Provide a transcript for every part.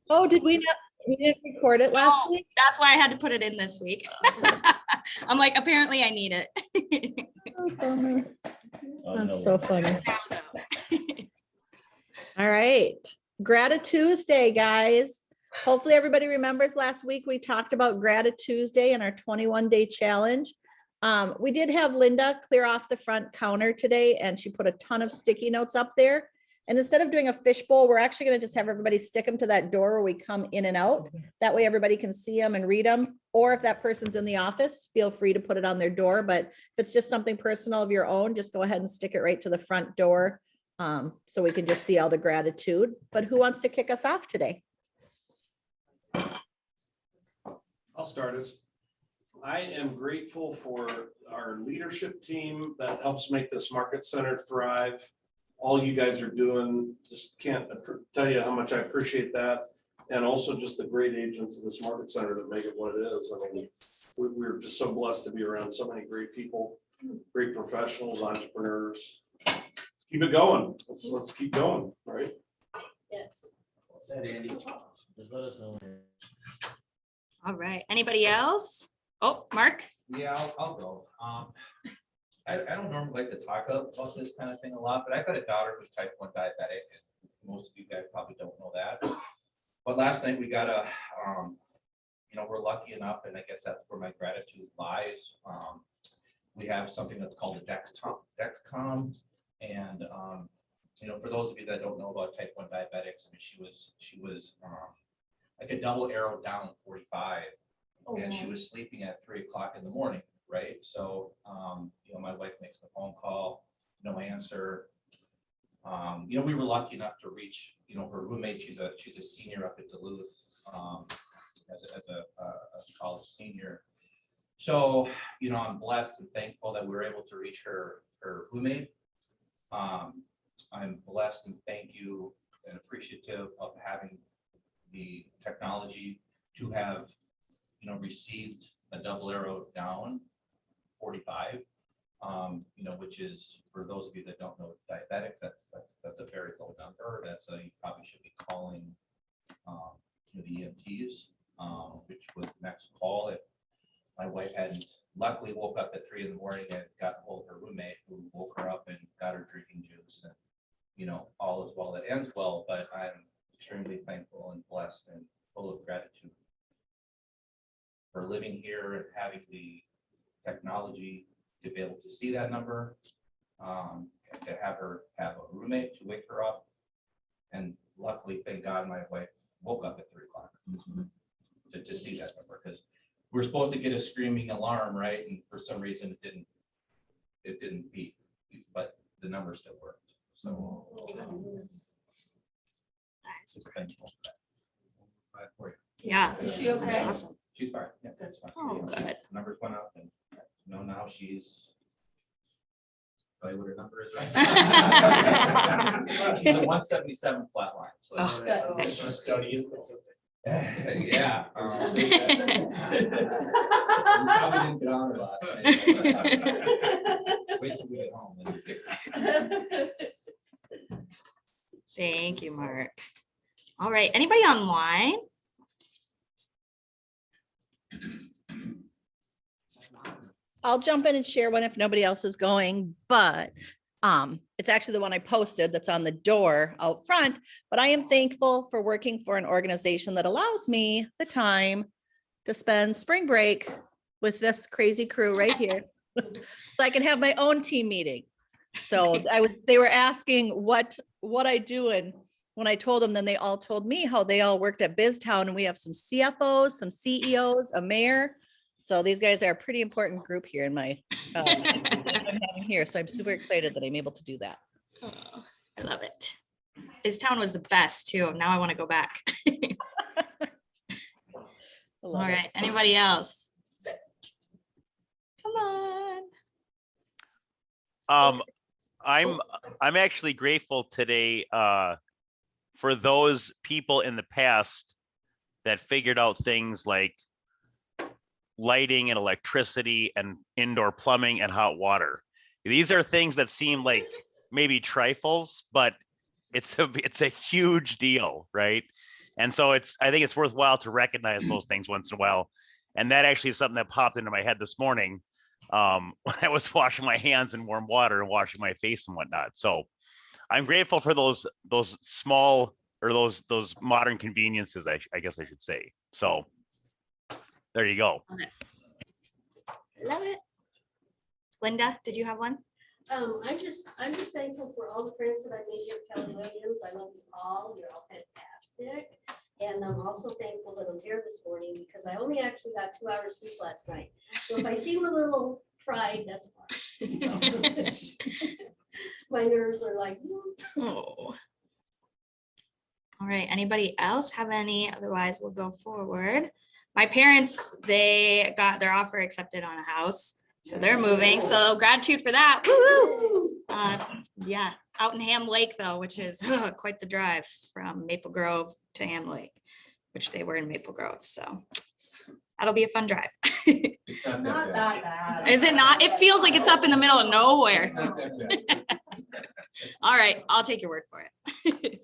Oh, did we not? We didn't record it last Oh, week? that's why I had to put it in this week. I'm like, apparently I need it. Oh, bummer. That's no. so funny. All right. Gratitude, guys. Hopefully everybody remembers last week we talked about Gratitude and our 21-day challenge. We did have Linda clear off the front counter today and she put a ton of sticky notes up there. And instead of doing a fishbowl, we're actually going to just have everybody stick them to that door where we come in and out. That way everybody can see them and read them. Or if that person's in the office, feel free to put it on their door. But if it's just something personal of your own, just go ahead and stick it right to the front door. So we can just see all the gratitude. But who wants to kick us off today? I'll start us. I am grateful for our leadership team that helps make this market center thrive. All you guys are doing, just can't tell you how much I appreciate that. And also just the great agents of this market center that make it what it is. I mean, we're just so blessed to be around so many great people, great professionals, entrepreneurs. Let's keep it going. Let's keep going, right? Yes. What's that, Andy? Just let us know. All right. Anybody else? Oh, Mark. Yeah, I'll go. I don't normally like to talk about this kind of thing a lot, but I've got a daughter who's type 1 diabetic, and most of you guys probably don't know that. But last night we got a, we're lucky enough, and I guess that's where my gratitude lies. We have something that's called a Dexcom, and for those of you that don't know about type 1 diabetics, I mean, she was like a double arrow down 45, and she was sleeping at 3 o'clock in the morning. Right. So, my wife makes the phone call, no answer. We were lucky enough to reach, her roommate. She's a senior up at Duluth, as a college senior. So, I'm blessed and thankful that we were able to reach her roommate. I'm blessed and thank you and appreciative of having the technology to have, received a double arrow down 45, which is, for those of you that don't know diabetics, that's a very low number. You probably should be calling the EMTs, which was the next call. If my wife hadn't luckily woke up at 3 in the morning and got a hold of her roommate, who woke her up and got her drinking juice, and all is well that ends well. But I'm extremely thankful and blessed and full of gratitude for living here and having the technology to be able to see that number, and to have her have a roommate to wake her up. And luckily, thank God, my wife woke up at 3 o'clock to see that number, because we're supposed to get a screaming alarm, right? And for some reason it didn't beep, but the number still worked. So just thankful for that. For you. Yeah. Is she okay? That's awesome. She's fine. Yeah, that's fine. Oh, good. Numbers went up, and now she's. Tell you what her number is. She's a 177 flat line. So Oh. yeah. You probably didn't get on her last night. Wait till we get home. Then you get Thank you, Mark. All right. Anybody online? I'll jump in and share one if nobody else is going, but it's actually the one I posted that's on the door out front. But I am thankful for working for an organization that allows me the time to spend spring break with this crazy crew right here. So I can have my own team meeting. So they were asking what I do, and when I told them, then they all told me how they all worked at BizTown, and we have some CFOs, some CEOs, a mayor. So these guys are a pretty important group here in my I'm having here. So I'm super excited that I'm able to do that. Oh, I love it. BizTown was the best too. Now I want to go back. All right. Anybody else? Come on. I'm actually grateful today for those people in the past that figured out things like lighting and electricity and indoor plumbing and hot water. These are things that seem like maybe trifles, but it's a huge deal, right? And so I think it's worthwhile to recognize those things once in a while. And that actually is something that popped into my head this morning when I was washing my hands in warm water and washing my face and whatnot. So I'm grateful for those small or those modern conveniences, I guess I should say. So there you go. Love it. Linda, did you have one? I'm just thankful for all the friends that I made here at Kelly Williams. I love you all. You're all fantastic. And I'm also thankful that I'm here this morning because I only actually got 2 hours sleep last night. So if I seem a little fried, that's why. My nerves are like. Oh. All right, anybody else have any? Otherwise, we'll go forward. My parents, they got their offer accepted on a house. So they're moving. So gratitude for that. Woo-hoo! Yeah, out in Ham Lake though, which is quite the drive from Maple Grove to Ham Lake, which they were in Maple Grove. So that'll be a fun drive. It's not Not that that bad. bad. Is it not? It feels like it's up in the middle of nowhere. It's not that bad. All right, I'll take your word for it.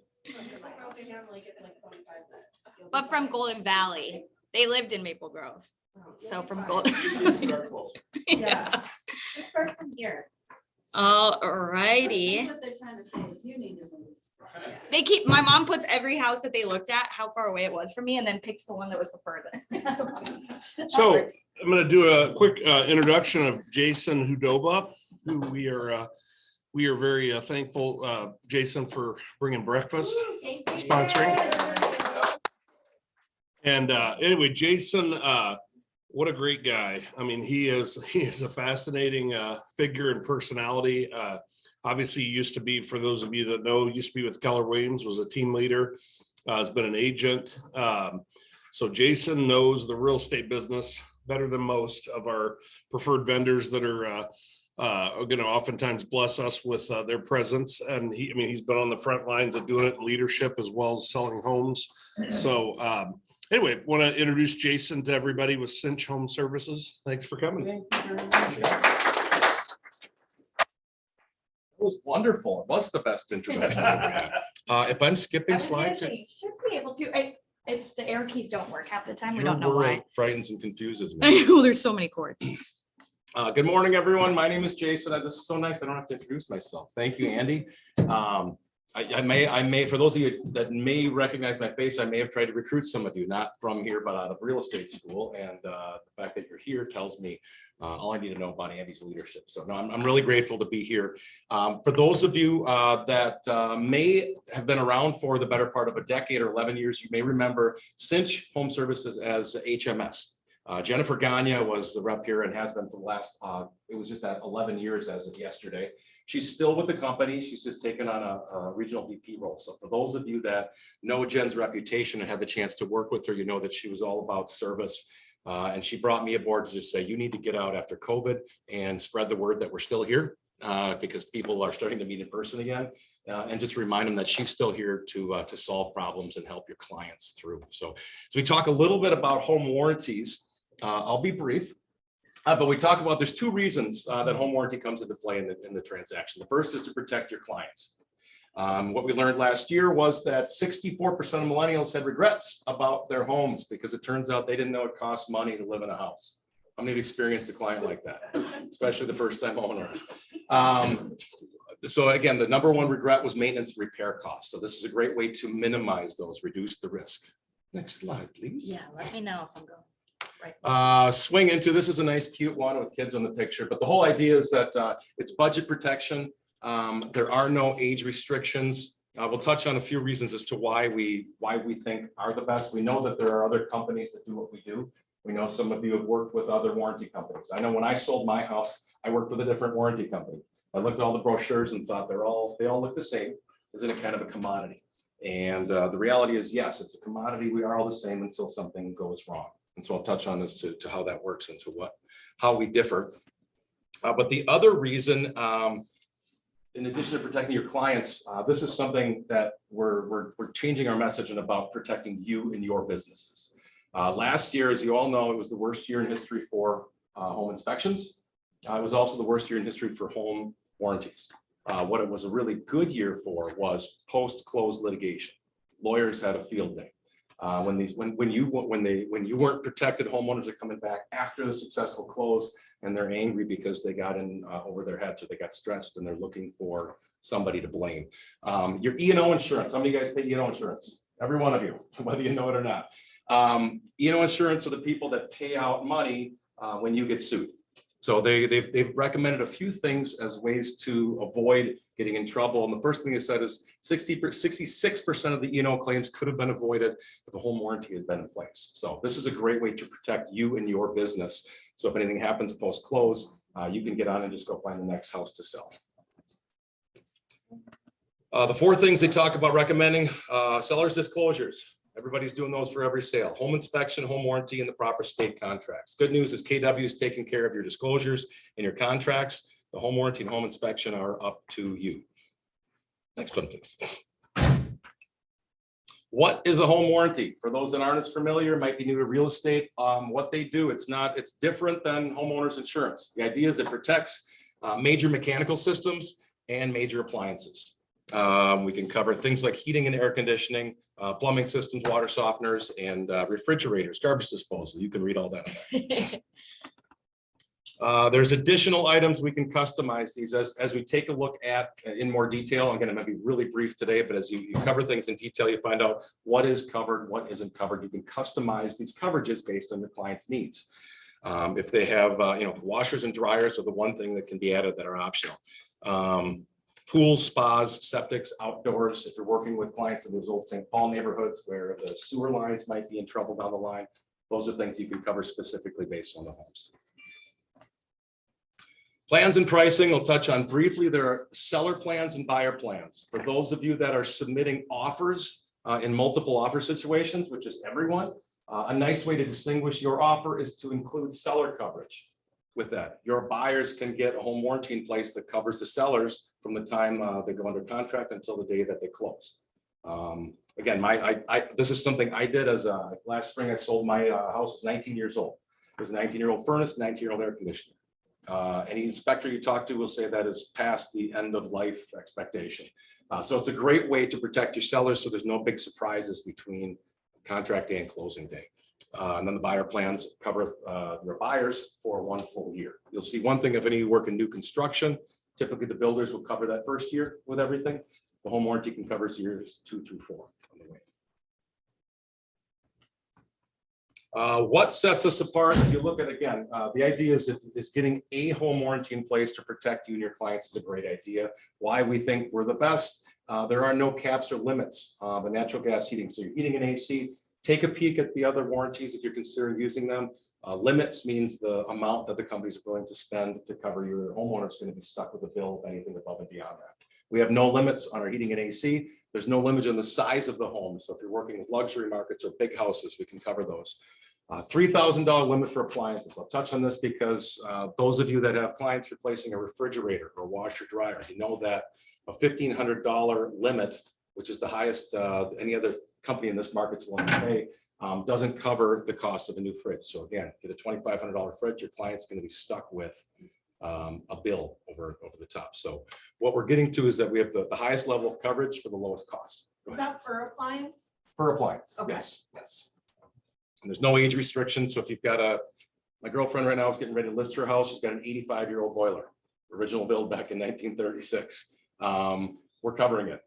But from Golden Valley, they lived in Maple Grove. So from Golden. Start close. Yeah. Let's start from here. All righty. What they're trying to say is you need to move. They keep, my mom puts every house that they looked at, how far away it was from me, and then picks the one that was the furthest. So I'm going to do a quick introduction of Jason Hudoba, who we are very thankful, Jason, for bringing breakfast, sponsoring. And anyway, Jason, what a great guy. I mean, he is a fascinating figure and personality. Obviously, he used to be, for those of you that know, used to be with Keller Williams, was a team leader, has been an agent. So Jason knows the real estate business better than most of our preferred vendors that are going to oftentimes bless us with their presence. And he's been on the front lines of doing it in leadership as well as selling homes. So anyway, want to introduce Jason to everybody with Cinch Home Services. Thanks for coming. It was wonderful. It was the best introduction I've ever had. If I'm skipping slides, You should be able to. If the air keys don't work half the time, we don't know why. frightens and confuses me. Oh, there's so many cords. Good morning, everyone. My name is Jason. This is so nice. I don't have to introduce myself. Thank you, Andy. I may, for those of you that may recognize my face, I may have tried to recruit some of you, not from here, but out of real estate school. And the fact that you're here tells me all I need to know about Andy's leadership. So no, I'm really grateful to be here. For those of you that may have been around for the better part of a decade or 11 years, you may remember Cinch Home Services as HMS. Jennifer Gagne was the rep here and has been for the last, it was just at 11 years as of yesterday. She's still with the company. She's just taken on a regional VP role. So for those of you that know Jen's reputation and had the chance to work with her, you know that she was all about service. And she brought me aboard to just say, you need to get out after COVID and spread the word that we're still here because people are starting to meet in person again. And just remind them that she's still here to solve problems and help your clients through. So we talk a little bit about home warranties. I'll be brief. But we talk about, there's two reasons that home warranty comes into play in the transaction. The first is to protect your clients. What we learned last year was that 64% of millennials had regrets about their homes because it turns out they didn't know it costs money to live in a house. How many have experienced a client like that, especially the first time owners? So again, the number one regret was maintenance and repair costs. So this is a great way to minimize those, reduce the risk. Next slide, please. Yeah, let me know if I'm going. Right. Swing into, this is a nice cute one with kids on the picture, but the whole idea is that it's budget protection. There are no age restrictions. We'll touch on a few reasons as to why we think are the best. We know that there are other companies that do what we do. We know some of you have worked with other warranty companies. I know when I sold my house, I worked with a different warranty company. I looked at all the brochures and thought they all look the same. Isn't it kind of a commodity? And the reality is, yes, it's a commodity. We are all the same until something goes wrong. And so I'll touch on this to how that works and to how we differ. But the other reason, in addition to protecting your clients, this is something that we're changing our message about protecting you and your businesses. Last year, as you all know, it was the worst year in history for home inspections. It was also the worst year in history for home warranties. What it was a really good year for was post-close litigation. Lawyers had a field day. When you weren't protected, homeowners are coming back after the successful close and they're angry because they got in over their heads or they got stretched and they're looking for somebody to blame. Your E&O insurance, how many of you guys pay E&O insurance? Every one of you, whether you know it or not. E&O insurance are the people that pay out money when you get sued. So they've recommended a few things as ways to avoid getting in trouble. And the first thing they said is 66% of the E&O claims could have been avoided if the home warranty had been in place. So this is a great way to protect you and your business. So if anything happens post-close, you can get on and just go find the next house to sell. The four things they talk about recommending, seller's disclosures. Everybody's doing those for every sale. Home inspection, home warranty, and the proper state contracts. Good news is KW is taking care of your disclosures and your contracts. The home warranty and home inspection are up to you. Next one, please. What is a home warranty? For those that aren't as familiar, might be new to real estate. What they do, it's different than homeowners insurance. The idea is it protects major mechanical systems and major appliances. We can cover things like heating and air conditioning, plumbing systems, water softeners, and refrigerators, garbage disposal. You can read all that. There's additional items we can customize these as we take a look at in more detail. I'm going to be really brief today, but as you cover things in detail, you find out what is covered, what isn't covered. You can customize these coverages based on your client's needs. If they have, washers and dryers are the one thing that can be added that are optional. Pools, spas, septics, outdoors. If you're working with clients in those old St. Paul neighborhoods where the sewer lines might be in trouble down the line, those are things you can cover specifically based on the homes. Plans and pricing, I'll touch on briefly. There are seller plans and buyer plans. For those of you that are submitting offers in multiple offer situations, which is everyone, a nice way to distinguish your offer is to include seller coverage with that. Your buyers can get a home warranty in place that covers the sellers from the time they go under contract until the day that they close. Again, this is something I did as last spring. I sold my house. Was 19 years old. It was a 19-year-old furnace, 19-year-old air conditioner. Any inspector you talk to will say that is past the end of life expectation. So it's a great way to protect your sellers so there's no big surprises between contract day and closing day. And then the buyer plans cover your buyers for 1 full year. You'll see one thing, if any work in new construction, typically the builders will cover that first year with everything. The home warranty can cover years 2 through 4 on the way. What sets us apart? If you look at, again, the idea is getting a home warranty in place to protect you and your clients is a great idea. Why we think we're the best. There are no caps or limits. The natural gas heating, so you're heating an AC. Take a peek at the other warranties if you're considering using them. Limits means the amount that the companies are willing to spend to cover your homeowner is going to be stuck with a bill of anything above and beyond that. We have no limits on our heating and AC. There's no limit on the size of the home. So if you're working with luxury markets or big houses, we can cover those. $3,000 limit for appliances. I'll touch on this because those of you that have clients replacing a refrigerator or washer dryer, you know that a $1,500 limit, which is the highest any other company in this market's willing to pay, doesn't cover the cost of a new fridge. So again, get a $2,500 fridge, your client's going to be stuck with a bill over the top. So what we're getting to is that we have the highest level of coverage for the lowest cost. Is that per appliance? Per appliance. Okay. Yes. And there's no age restriction. So if you've got my girlfriend right now is getting ready to list her house. She's got an 85-year-old boiler, original build back in 1936. We're covering it.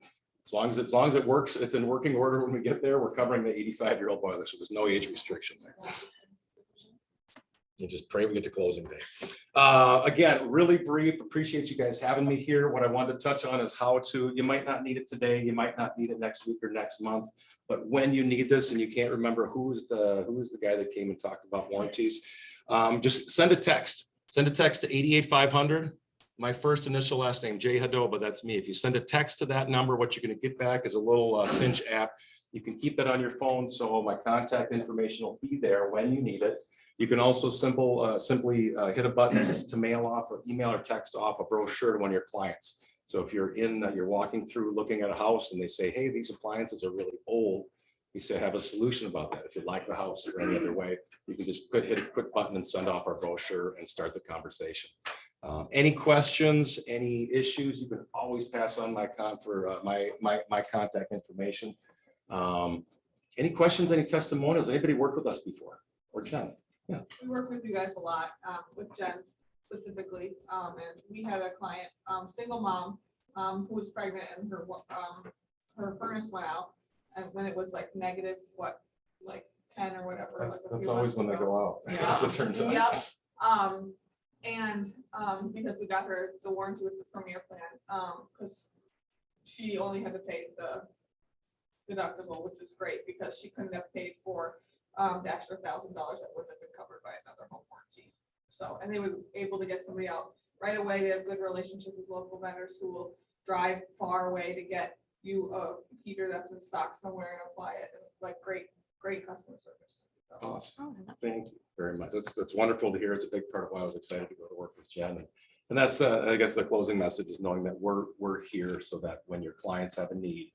As long as it works, it's in working order when we get there, we're covering the 85-year-old boiler. So there's no age restriction there. You just pray we get to closing day. Again, really brief. Appreciate you guys having me here. What I wanted to touch on is you might not need it today, you might not need it next week or next month, but when you need this and you can't remember who is the guy that came and talked about warranties, just send a text. Send a text to 88500. My first initial last name, Jay Hadoba, that's me. If you send a text to that number, what you're going to get back is a little Cinch app. You can keep that on your phone, so my contact information will be there when you need it. You can also simply hit a button to mail off or email or text off a brochure to one of your clients. So if you're walking through looking at a house and they say, hey, these appliances are really old, you say have a solution about that. If you like the house or any other way, you can just hit a quick button and send off our brochure and start the conversation. Any questions, any issues, you can always pass on my contact information. Any questions, any testimonials? Anybody worked with us before? Or Jen? We work with you guys a lot, with Jen specifically, and we had a client, single mom, who was pregnant and her furnace went out, and when it was like negative, what, like 10 or whatever. That's like a few always months when they ago. go out. Yeah. As it turns out. Yep. Because we got her the warranty with the Premier plan, because she only had to pay the deductible, which is great because she couldn't have paid for the extra $1,000 that wouldn't have been covered by another home warranty. So, and they were able to get somebody out right away. They have good relationship with local vendors who will drive far away to get you a heater that's in stock somewhere and apply it. And like great customer service. So, Awesome. Thank you very much. That's wonderful to hear. It's a big part of why I was excited to go to work with Jen. And that's, I guess, the closing message is knowing that we're here so that when your clients have a need,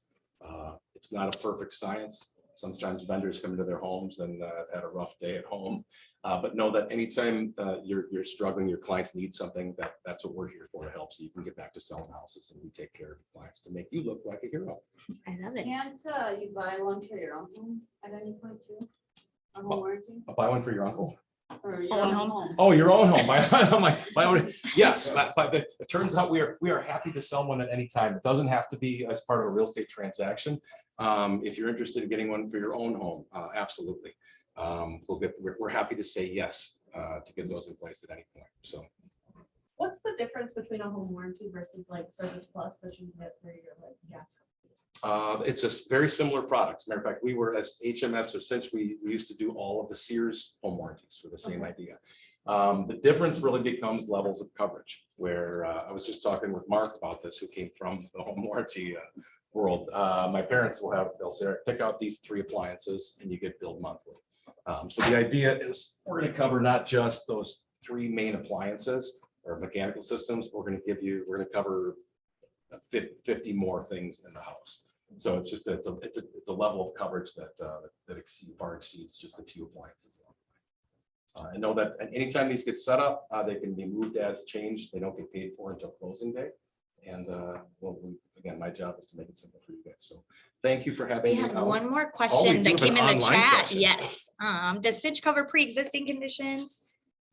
it's not a perfect science. Sometimes vendors come into their homes and have had a rough day at home. But know that anytime you're struggling, your clients need something, that's what we're here for, to help, so you can get back to selling houses, and we take care of the clients to make you look like a hero. I love it. Can't you buy one for your own home at any point too? A home warranty? I'll buy one for your uncle. Or your Own own home. Oh, your own home. My own. Yes, but it turns out we are happy to sell one at any time. It doesn't have to be as part of a real estate transaction. If you're interested in getting one for your own home, absolutely. We're happy to say yes to get those in place at any point. So What's the difference between a home warranty versus like Service Plus that you get for your like gas company? it's a very similar product. As a matter of fact, we were as HMS, or since we used to do all of the Sears home warranties for the same idea. The difference really becomes levels of coverage, where I was just talking with Mark about this, who came from the home warranty world. My parents they'll say, pick out these 3 appliances and you get billed monthly. So the idea is we're going to cover not just those 3 main appliances or mechanical systems. We're going to cover 50 more things in the house. So it's just it's a level of coverage that far exceeds just a few appliances. And know that anytime these get set up, they can be moved, adds, changed. They don't get paid for until closing day. And again, my job is to make it simple for you guys. So thank you for having We me. have one more we question do that have came an in the online chat. question. Yes. Does Cinch cover pre-existing conditions?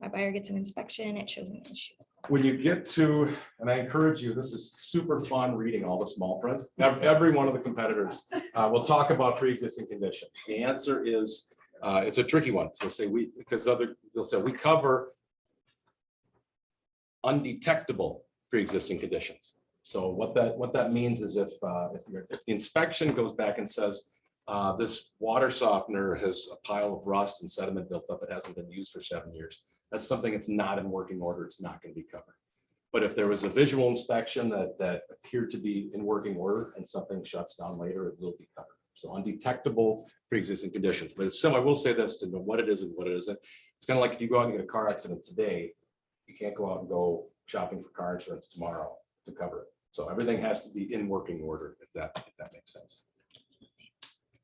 My buyer gets an inspection, it shows an issue. When you get to, and I encourage you, this is super fun reading all the small print. Every one of the competitors will talk about pre-existing conditions. The answer is, it's a tricky one. So say they'll say we cover undetectable pre-existing conditions. So what that means is if the inspection goes back and says, this water softener has a pile of rust and sediment built up, it hasn't been used for 7 years. That's something that's not in working order. It's not going to be covered. But if there was a visual inspection that appeared to be in working order and something shuts down later, it will be covered. So undetectable pre-existing conditions. But it's similar. I will say this to know what it is and what it isn't. It's kind of like if you go out and get a car accident today, you can't go out and go shopping for car insurance tomorrow to cover it. So everything has to be in working order, if that makes sense.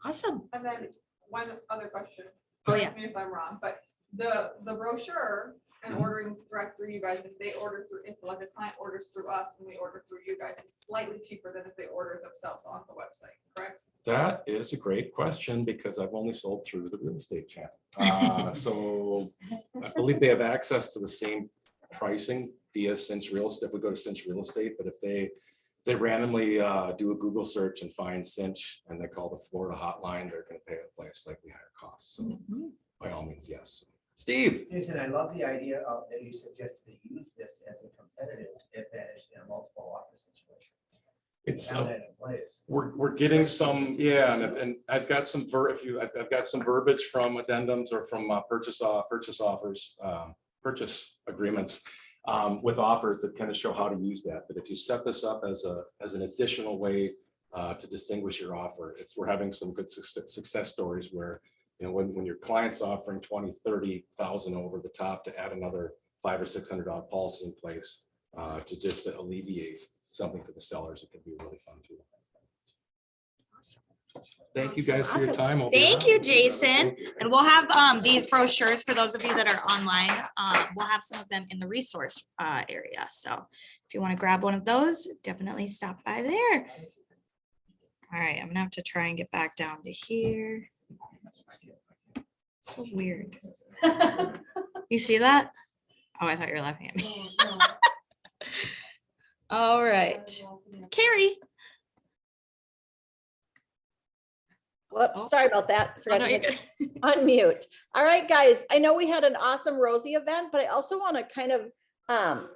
Awesome. And then one other question. Oh, yeah. Correct me if I'm wrong, but the brochure and ordering direct through you guys, if they order through, if like a client orders through us and we order through you guys, it's slightly cheaper than if they order themselves on the website, correct? That is a great question, because I've only sold through the real estate channel. So I believe they have access to the same pricing via Cinch Real Estate. If we go to Cinch Real Estate, but if they randomly do a Google search and find Cinch and they call the Florida hotline, they're going to pay a slightly higher cost. So by all means, yes. Steve. Jason, I love the idea of that you suggested to use this as a competitive advantage in a multiple offer situation. It's Now that it plays. we're getting some, yeah, and I've got some I've got some verbiage from addendums or from purchase offers, purchase agreements with offers that kind of show how to use that. But if you set this up as an additional way to distinguish your offer, we're having some good success stories where, you know, when your client's offering 20, 30,000 over the top to add another $500 or $600 policy in place to just alleviate something for the sellers, it can be really fun too. Thank you guys for your Awesome. time. I'll be Thank around. you, Jason. And we'll have these brochures for those of you that are online. We'll have some of them in the resource area. So if you want to grab one of those, definitely stop by there. All right, I'm gonna have to try and get back down to here. So weird. You see that? Oh, I thought you were laughing at me. All right, Carrie. Whoops, Oh. sorry about that. Oh, Forgot no, to you're hit good. unmute. All right, guys, I know we had an awesome Rosie event, but I also want to kind of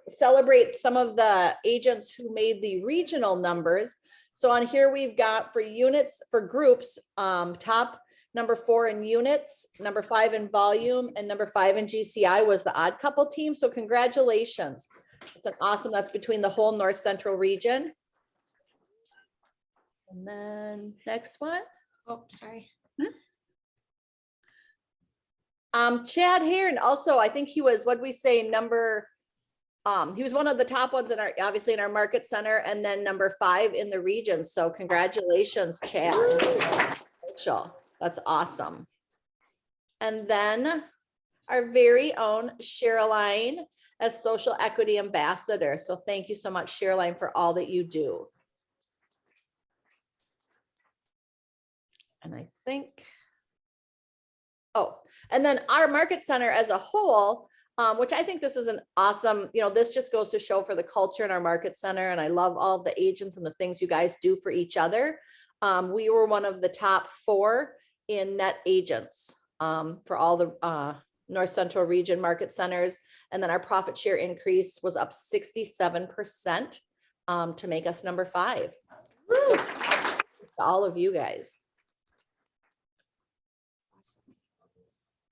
celebrate some of the agents who made the regional numbers. So on here, we've got for units, for groups, top number 4 in units, number 5 in volume, and number 5 in GCI was the Odd Couple team. So congratulations. It's an awesome, that's between the whole North Central region. And then next one. Oh, sorry. Chad Heron also, I think he was, what'd we say, number, he was one of the top ones in our, obviously in our market center, and then number 5 in the region. So congratulations, Chad. Rachel, that's awesome. And then our very own Sherilyn as social equity ambassador. So thank you so much, Sherilyn, for all that you do. And I think, oh, and then our market center as a whole, which I think this is an awesome, this just goes to show for the culture in our market center. And I love all the agents and the things you guys do for each other. We were one of the top 4 in net agents for all the North Central region market centers. And then our profit share increase was up 67% to make us number 5. So, to all of you guys.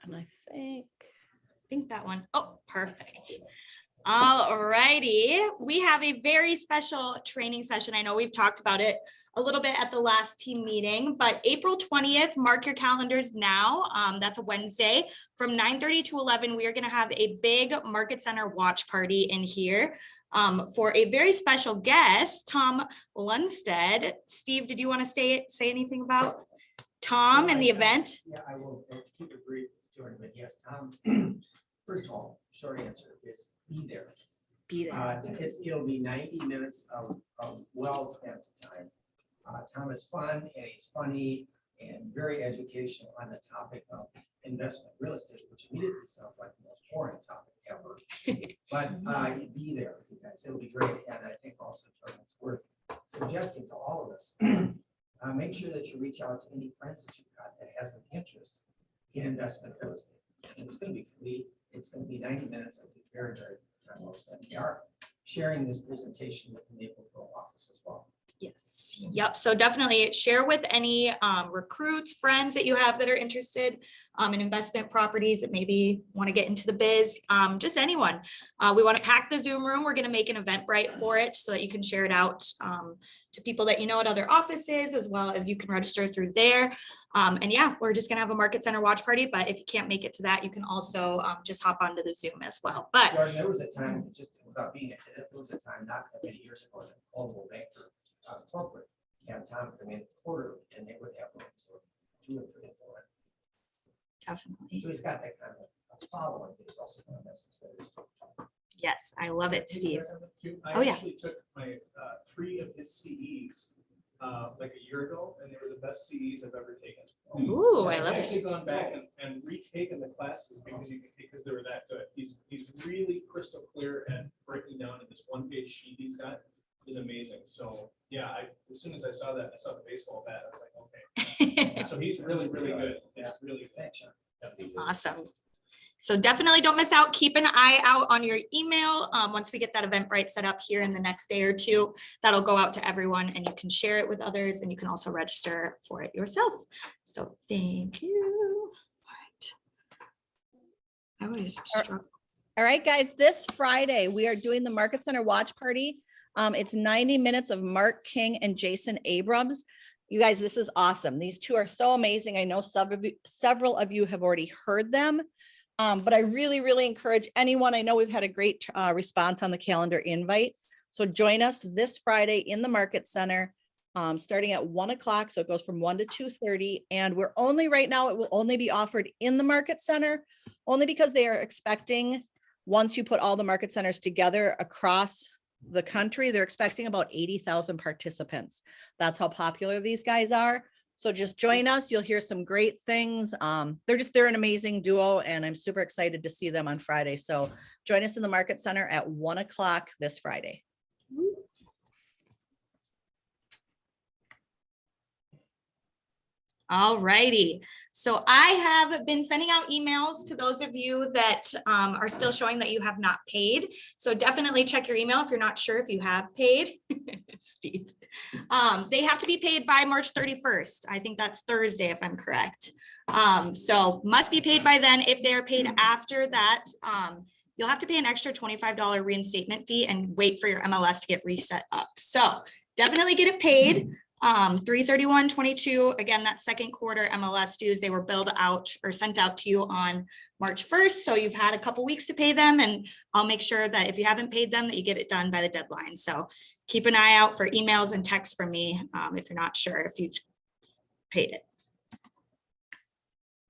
And I think that one. Oh, perfect. All righty. We have a very special training session. I know we've talked about it a little bit at the last team meeting, but April 20th, mark your calendars now. That's a Wednesday from 9:30 to 11. We are going to have a big market center watch party in here for a very special guest, Tom Lundstedt. Steve, did you want to say anything about Tom and the event? Yeah, I will keep it brief, Jordan, but yes, Tom, first of all, short answer is be there. Be there. It'll be 90 minutes of well spent time. Tom is fun and he's funny and very educational on the topic of investment real estate, which immediately sounds like the most boring topic ever. But be there, you guys. It'll be great. And I think also, Jordan, it's worth suggesting to all of us. Make sure that you reach out to any friends that you've got that has an interest in investment real estate. And it's going to be free. It's going to be 90 minutes. It'll be very, very time well spent. We are sharing this presentation with the Maple Grove office as well. Yes. Yep. So definitely share with any recruits, friends that you have that are interested in investment properties that maybe want to get into the biz. Just anyone. We want to pack the Zoom room. We're going to make an Eventbrite for it so that you can share it out to people that you know at other offices, as well as you can register through there. And yeah, we're just going to have a market center watch party. But if you can't make it to that, you can also just hop onto the Zoom as well. But Jordan, there was a time, just without being it, there was a time not that many years ago that Coldwell Banker corporate had Tom come in quarterly and they would have rooms of 2 or 3 and 4. definitely. So he's got that kind of a following, but he's also going to message that. Yes, I love it, Steve. I Oh, yeah. actually took my 3 of his CEs like a year ago, and they were the best CEs I've ever taken. Ooh, I I've love actually it. gone back and retaken the classes because they were that good. He's really crystal clear and breaking down in this 1-page sheet he's got is amazing. So yeah, as soon as I saw that, I saw the baseball bat, I was like, okay. So he's really, really good. It's really good. Thanks, Sean. Awesome. So definitely don't miss out. Keep an eye out on your email. Once we get that Eventbrite set up here in the next day or 2, that'll go out to everyone and you can share it with others and you can also register for it yourself. So thank you. All right. I always struggle. All right, guys, this Friday, we are doing the Market Center Watch Party. It's 90 minutes of Mark King and Jason Abrams. You guys, this is awesome. These 2 are so amazing. I know several of you have already heard them, but I really, really encourage anyone. I know we've had a great response on the calendar invite. So join us this Friday in the Market Center. starting at 1 o'clock. So it goes from 1 to 2:30. And we're only right now, it will only be offered in the Market Center, only because they are expecting, once you put all the Market Centers together across the country, they're expecting about 80,000 participants. That's how popular these guys are. So just join us. You'll hear some great things. They're an amazing duo, and I'm super excited to see them on Friday. So join us in the Market Center at 1 o'clock this Friday. All righty. So I have been sending out emails to those of you that are still showing that you have not paid. So definitely check your email if you're not sure if you have paid. Steve. They have to be paid by March 31st. I think that's Thursday, if I'm correct. So must be paid by then. If they're paid after that, you'll have to pay an extra $25 reinstatement fee and wait for your MLS to get reset up. So definitely get it paid. 3/31/22, again, that second quarter MLS dues, they were billed out or sent out to you on March 1st. So you've had a couple weeks to pay them, and I'll make sure that if you haven't paid them, that you get it done by the deadline. So keep an eye out for emails and texts from me if you're not sure if you've paid it.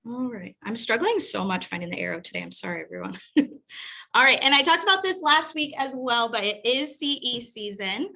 All right, I'm struggling so much finding the arrow today. I'm sorry, everyone. All right, and I talked about this last week as well, but it is CE season.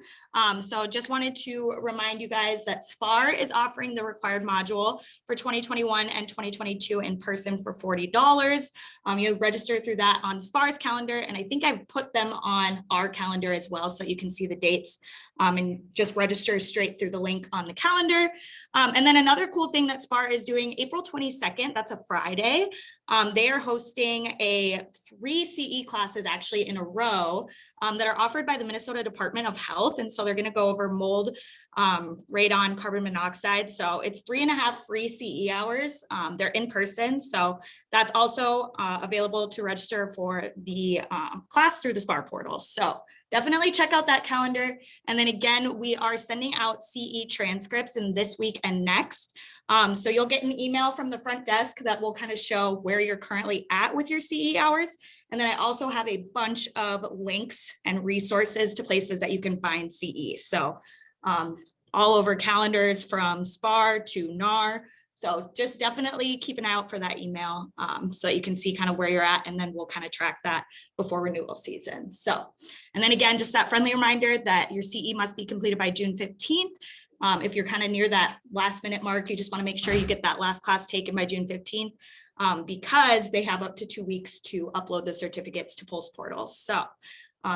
So just wanted to remind you guys that SPAR is offering the required module for 2021 and 2022 in person for $40. You register through that on SPAR's calendar, and I think I've put them on our calendar as well, so you can see the dates and just register straight through the link on the calendar. And then another cool thing that SPAR is doing, April 22nd, that's a Friday, they are hosting 3 CE classes actually in a row that are offered by the Minnesota Department of Health. And so they're going to go over mold, radon, carbon monoxide. So it's 3.5 free CE hours. They're in person. So that's also available to register for the class through the SPAR portal. So definitely check out that calendar. And then again, we are sending out CE transcripts in this week and next. So you'll get an email from the front desk that will kind of show where you're currently at with your CE hours. And then I also have a bunch of links and resources to places that you can find CE. So all over calendars from SPAR to NAR. So just definitely keep an eye out for that email so that you can see kind of where you're at, and then we'll kind of track that before renewal season. So, and then again, just that friendly reminder that your CE must be completed by June 15th. If you're kind of near that last minute mark, you just want to make sure you get that last class taken by June 15th because they have up to 2 weeks to upload the certificates to Pulse portals. So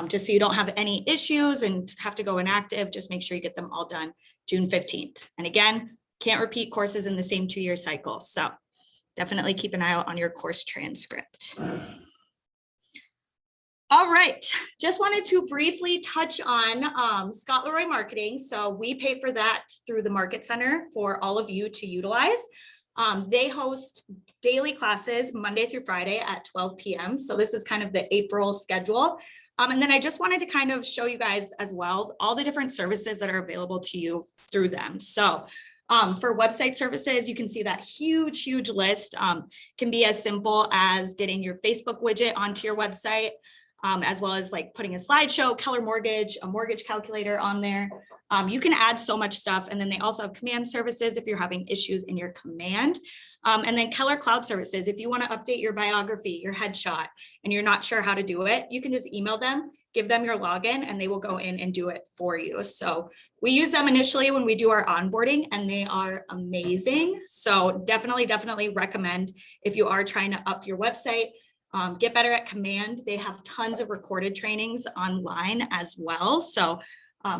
just so you don't have any issues and have to go inactive, just make sure you get them all done June 15th. And again, can't repeat courses in the same 2-year cycle. So definitely keep an eye out on your course transcript. All right, just wanted to briefly touch on Scott Leroy Marketing. So we pay for that through the Market Center for all of you to utilize. They host daily classes Monday through Friday at 12 p.m. So this is kind of the April schedule. And then I just wanted to kind of show you guys as well all the different services that are available to you through them. So for website services, you can see that huge list. Can be as simple as getting your Facebook widget onto your website, as well as like putting a slideshow, Keller Mortgage, a mortgage calculator on there. You can add so much stuff. And then they also have command services if you're having issues in your command. And then Keller Cloud Services, if you want to update your biography, your headshot, and you're not sure how to do it, you can just email them, give them your login, and they will go in and do it for you. So we use them initially when we do our onboarding, and they are amazing. So definitely recommend if you are trying to up your website, get better at command. They have tons of recorded trainings online as well. So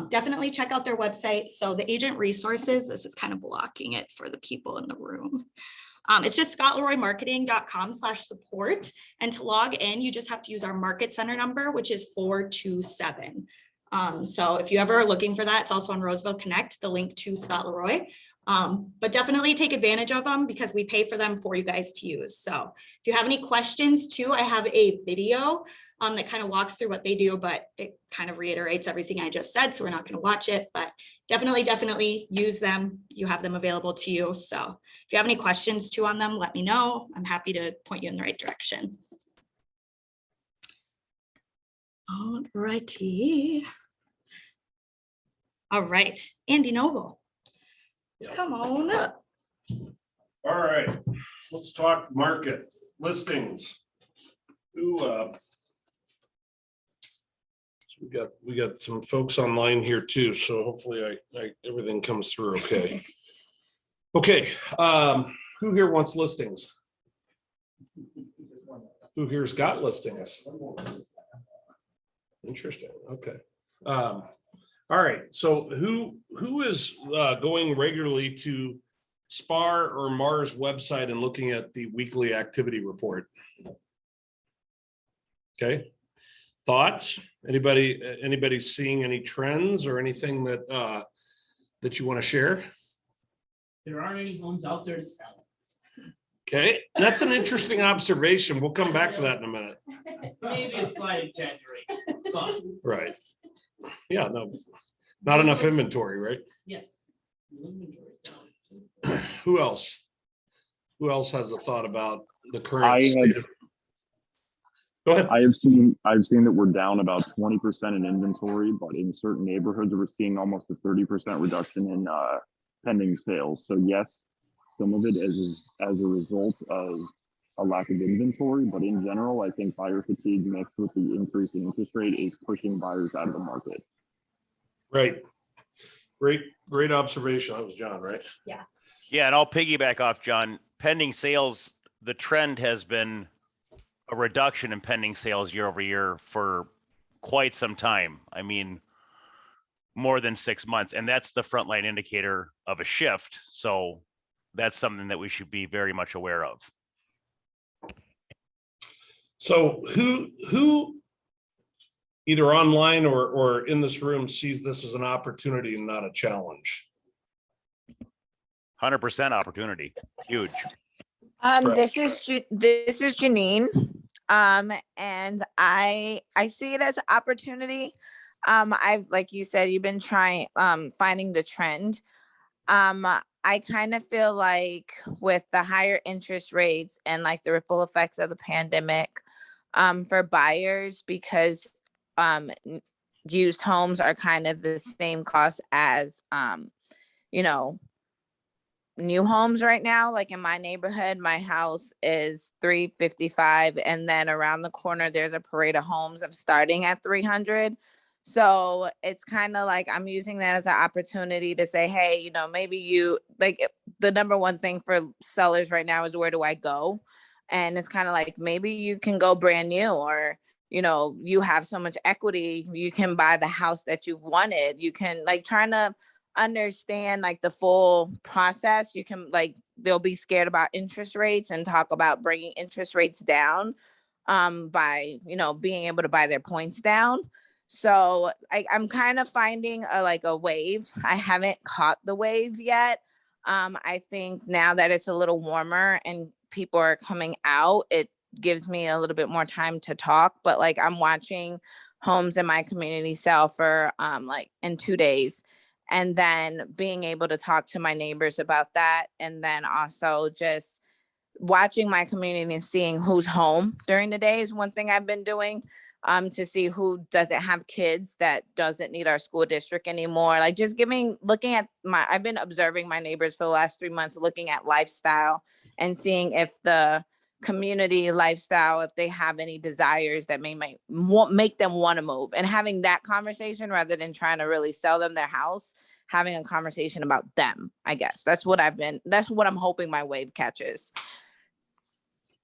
definitely check out their website. So the agent resources, this is kind of blocking it for the people in the room. It's just scottleroymarketing.com/support. And to log in, you just have to use our Market Center number, which is 427. So if you ever are looking for that, it's also on Roseville Connect, the link to Scott Leroy. But definitely take advantage of them because we pay for them for you guys to use. So if you have any questions too, I have a video that kind of walks through what they do, but it kind of reiterates everything I just said. So we're not going to watch it, but definitely use them. You have them available to you. So if you have any questions too on them, let me know. I'm happy to point you in the right direction. All righty. All right, Andy Noble. Yeah. Come on up. All right, let's talk market listings. So we got some folks online here too, so hopefully everything comes through okay. Okay, who here wants listings? Who here's got listings? Interesting, okay. All right, so who is going regularly to SPAR or Mars website and looking at the weekly activity report? Okay, thoughts? Anybody seeing any trends or anything that that you want to share? There aren't any homes out there to sell. Okay, that's an interesting observation. We'll come back to that in a minute. Maybe a slight exaggeration, but Right. Yeah, no, not enough inventory, right? yes. the inventory is down. Who else? Who else has a thought about the I current had- state? Go ahead. I've seen that we're down about 20% in inventory, but in certain neighborhoods, we're seeing almost a 30% reduction in pending sales. So yes, some of it is as a result of a lack of inventory, but in general, I think buyer fatigue mixed with the increase in interest rate is pushing buyers out of the market. Right. Great observation. That was John, right? Yeah, and I'll piggyback off John. Pending sales, the trend has been a reduction in pending sales year over year for quite some time. I mean, more than 6 months, and that's the frontline indicator of a shift. So that's something that we should be very much aware of. So who either online or in this room sees this as an opportunity and not a challenge? 100% opportunity, huge. Correct. This is Janine. And I see it as an opportunity. I've, like you said, you've been trying, finding the trend. I kind of feel like with the higher interest rates and like the ripple effects of the pandemic, for buyers, because, used homes are kind of the same cost as, new homes right now. Like in my neighborhood, my house is $355, and then around the corner there's a parade of homes of starting at $300. So it's kind of like I'm using that as an opportunity to say, hey, maybe you like the number one thing for sellers right now is where do I go? And it's kind of like maybe you can go brand new, or you have so much equity, you can buy the house that you wanted. You can like trying to understand like the full process. You can like they'll be scared about interest rates and talk about bringing interest rates down by being able to buy their points down. So I'm kind of finding a wave. I haven't caught the wave yet. I think now that it's a little warmer and people are coming out, it gives me a little bit more time to talk. But like I'm watching homes in my community sell for like in 2 days, and then being able to talk to my neighbors about that, and then also just watching my community and seeing who's home during the day is one thing I've been doing, to see who doesn't have kids that doesn't need our school district anymore. Like just looking at I've been observing my neighbors for the last 3 months, looking at lifestyle and seeing if the community lifestyle, if they have any desires that may make them want to move, and having that conversation rather than trying to really sell them their house, having a conversation about them. I guess that's what I'm hoping my wave catches.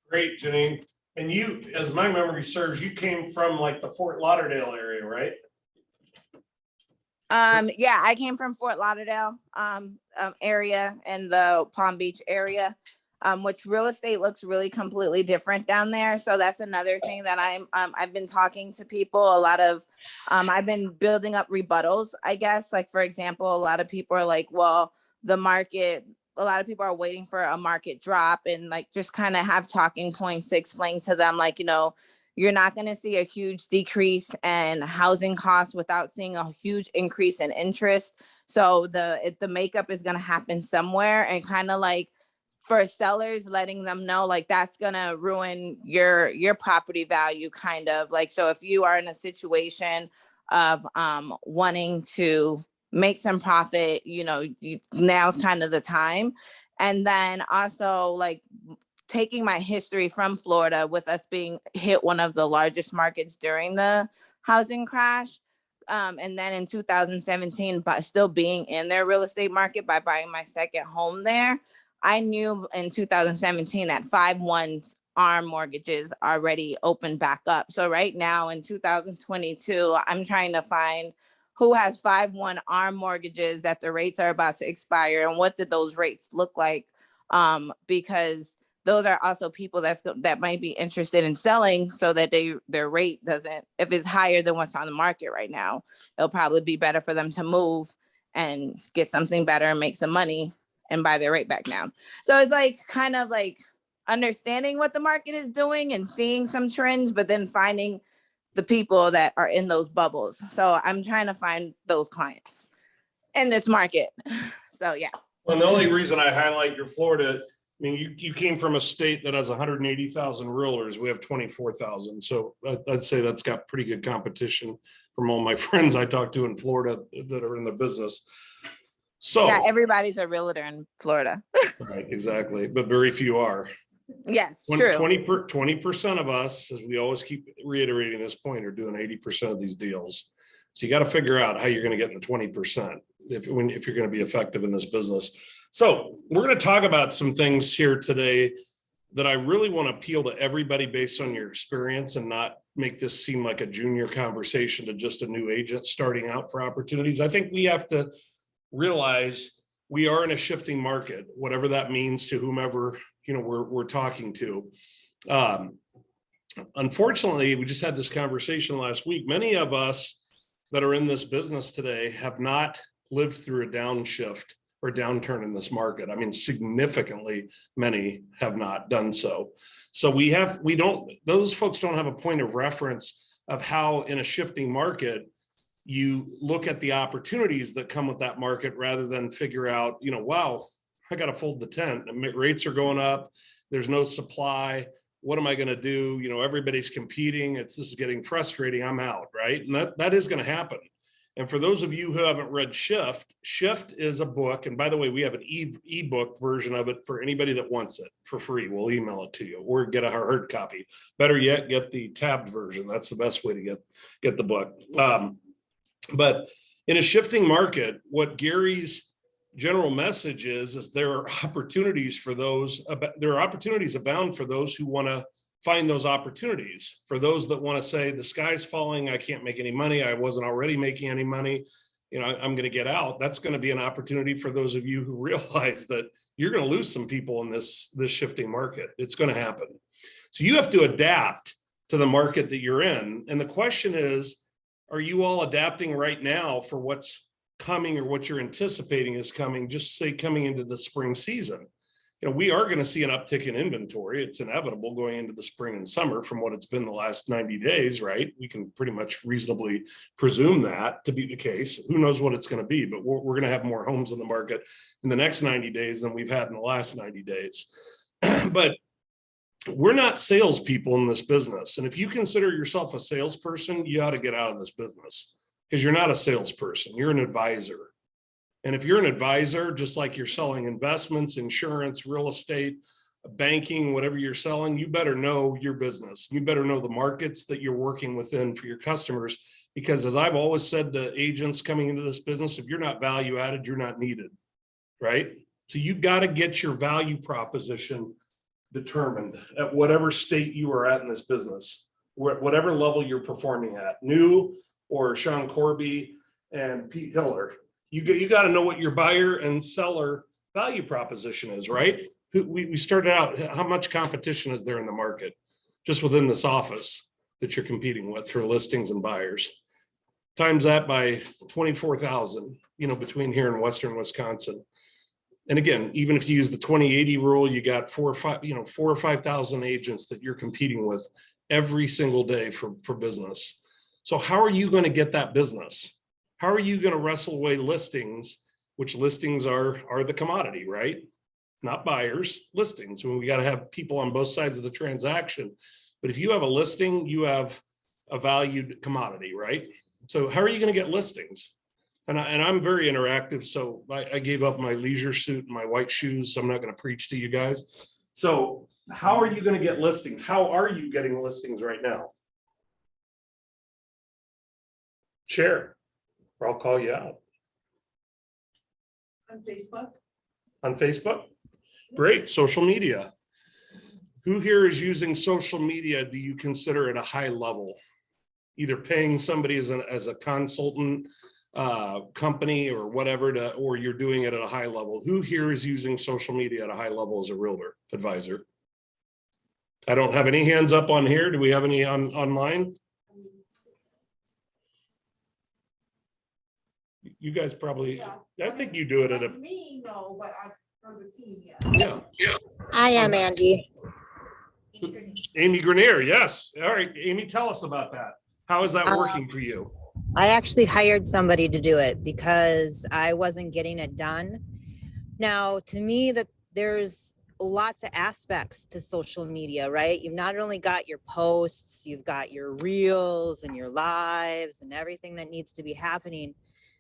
Great, Janine. And you, as my memory serves, you came from like the Fort Lauderdale area, right? Yeah, I came from Fort Lauderdale area and the Palm Beach area, which real estate looks really completely different down there. So that's another thing that I've been talking to people a lot of. I've been building up rebuttals, I guess. Like for example, a lot of people are like, well, the market. A lot of people are waiting for a market drop, and like just kind of have talking points to explain to them, like, you're not going to see a huge decrease in housing costs without seeing a huge increase in interest. So the makeup is going to happen somewhere, and kind of like for sellers, letting them know like that's going to ruin your property value, kind of like. So if you are in a situation of wanting to make some profit, now's kind of the time. And then also like taking my history from Florida with us being hit one of the largest markets during the housing crash. And then in 2017, but still being in their real estate market by buying my second home there, I knew in 2017 that 5/1 ARM mortgages already opened back up. So right now in 2022, I'm trying to find who has 5/1 ARM mortgages that the rates are about to expire and what did those rates look like? Because those are also people that might be interested in selling so that their rate doesn't, if it's higher than what's on the market right now, it'll probably be better for them to move and get something better and make some money and buy their rate back down. So it's like kind of like understanding what the market is doing and seeing some trends, but then finding the people that are in those bubbles. So I'm trying to find those clients in this market. So yeah. Well, the only reason I highlight your Florida, I mean, you came from a state that has 180,000 realtors. We have 24,000. So I'd say that's got pretty good competition from all my friends I talk to in Florida that are in the business. So yeah, everybody's a realtor in Florida. right, exactly. But very few are. Yes, true. 20% of us, as we always keep reiterating this point, are doing 80% of these deals. So you got to figure out how you're going to get in the 20% if you're going to be effective in this business. So we're going to talk about some things here today that I really want to appeal to everybody based on your experience and not make this seem like a junior conversation to just a new agent starting out for opportunities. I think we have to realize we are in a shifting market, whatever that means to whomever we're talking to. Unfortunately, we just had this conversation last week. Many of us that are in this business today have not lived through a downshift or downturn in this market. I mean, significantly, many have not done so. So those folks don't have a point of reference of how in a shifting market, you look at the opportunities that come with that market rather than figure out, wow, I got to fold the tent. Rates are going up. There's no supply. What am I going to do? Everybody's competing. This is getting frustrating. I'm out, right? And that is going to happen. And for those of you who haven't read Shift is a book. And by the way, we have an ebook version of it for anybody that wants it for free. We'll email it to you or get a hard copy. Better yet, get the tabbed version. That's the best way to get the book. But in a shifting market, what Gary's general message is there are opportunities for those. There are opportunities abound for those who want to find those opportunities. For those that want to say the sky's falling, I can't make any money. I wasn't already making any money. I'm going to get out. That's going to be an opportunity for those of you who realize that you're going to lose some people in this shifting market. It's going to happen. So you have to adapt to the market that you're in. And the question is, are you all adapting right now for what's coming or what you're anticipating is coming, just say coming into the spring season? We are going to see an uptick in inventory. It's inevitable going into the spring and summer from what it's been the last 90 days, right? We can pretty much reasonably presume that to be the case. Who knows what it's going to be, but we're going to have more homes in the market in the next 90 days than we've had in the last 90 days. But we're not salespeople in this business. And if you consider yourself a salesperson, you ought to get out of this business because you're not a salesperson. You're an advisor. And if you're an advisor, just like you're selling investments, insurance, real estate, banking, whatever you're selling, you better know your business. You better know the markets that you're working within for your customers. Because as I've always said to agents coming into this business, if you're not value added, you're not needed, right? So you got to get your value proposition determined at whatever state you are at in this business, whatever level you're performing at, new or Sean Corby and Pete Hiller. You got to know what your buyer and seller value proposition is, right? We started out, how much competition is there in the market just within this office that you're competing with for listings and buyers? Times that by 24,000, between here and Western Wisconsin. And again, even if you use the 20/80 rule, you got 4 or 5,000 agents that you're competing with every single day for business. So how are you going to get that business? How are you going to wrestle away listings, which listings are the commodity, right? Not buyers, listings. We got to have people on both sides of the transaction. But if you have a listing, you have a valued commodity, right? So how are you going to get listings? And I'm very interactive, so I gave up my leisure suit and my white shoes, so I'm not gonna preach to you guys. So how are you gonna get listings? How are you getting listings right now? Share, or I'll call you out. On Facebook? On Facebook? Great, social media. Who here is using social media, do you consider at a high level? Either paying somebody as a consultant, company or whatever or you're doing it at a high level. Who here is using social media at a high level as a realtor advisor? I don't have any hands up on here. Do we have any online? You guys probably, I think you do it at a, Me, no, but I, for the team, yeah. yeah. I am Angie. Amy Grenier, yes. All right, Amy, tell us about that. How is that working for you? I actually hired somebody to do it because I wasn't getting it done. Now, to me, that there's lots of aspects to social media, right? You've not only got your posts, you've got your reels and your lives and everything that needs to be happening.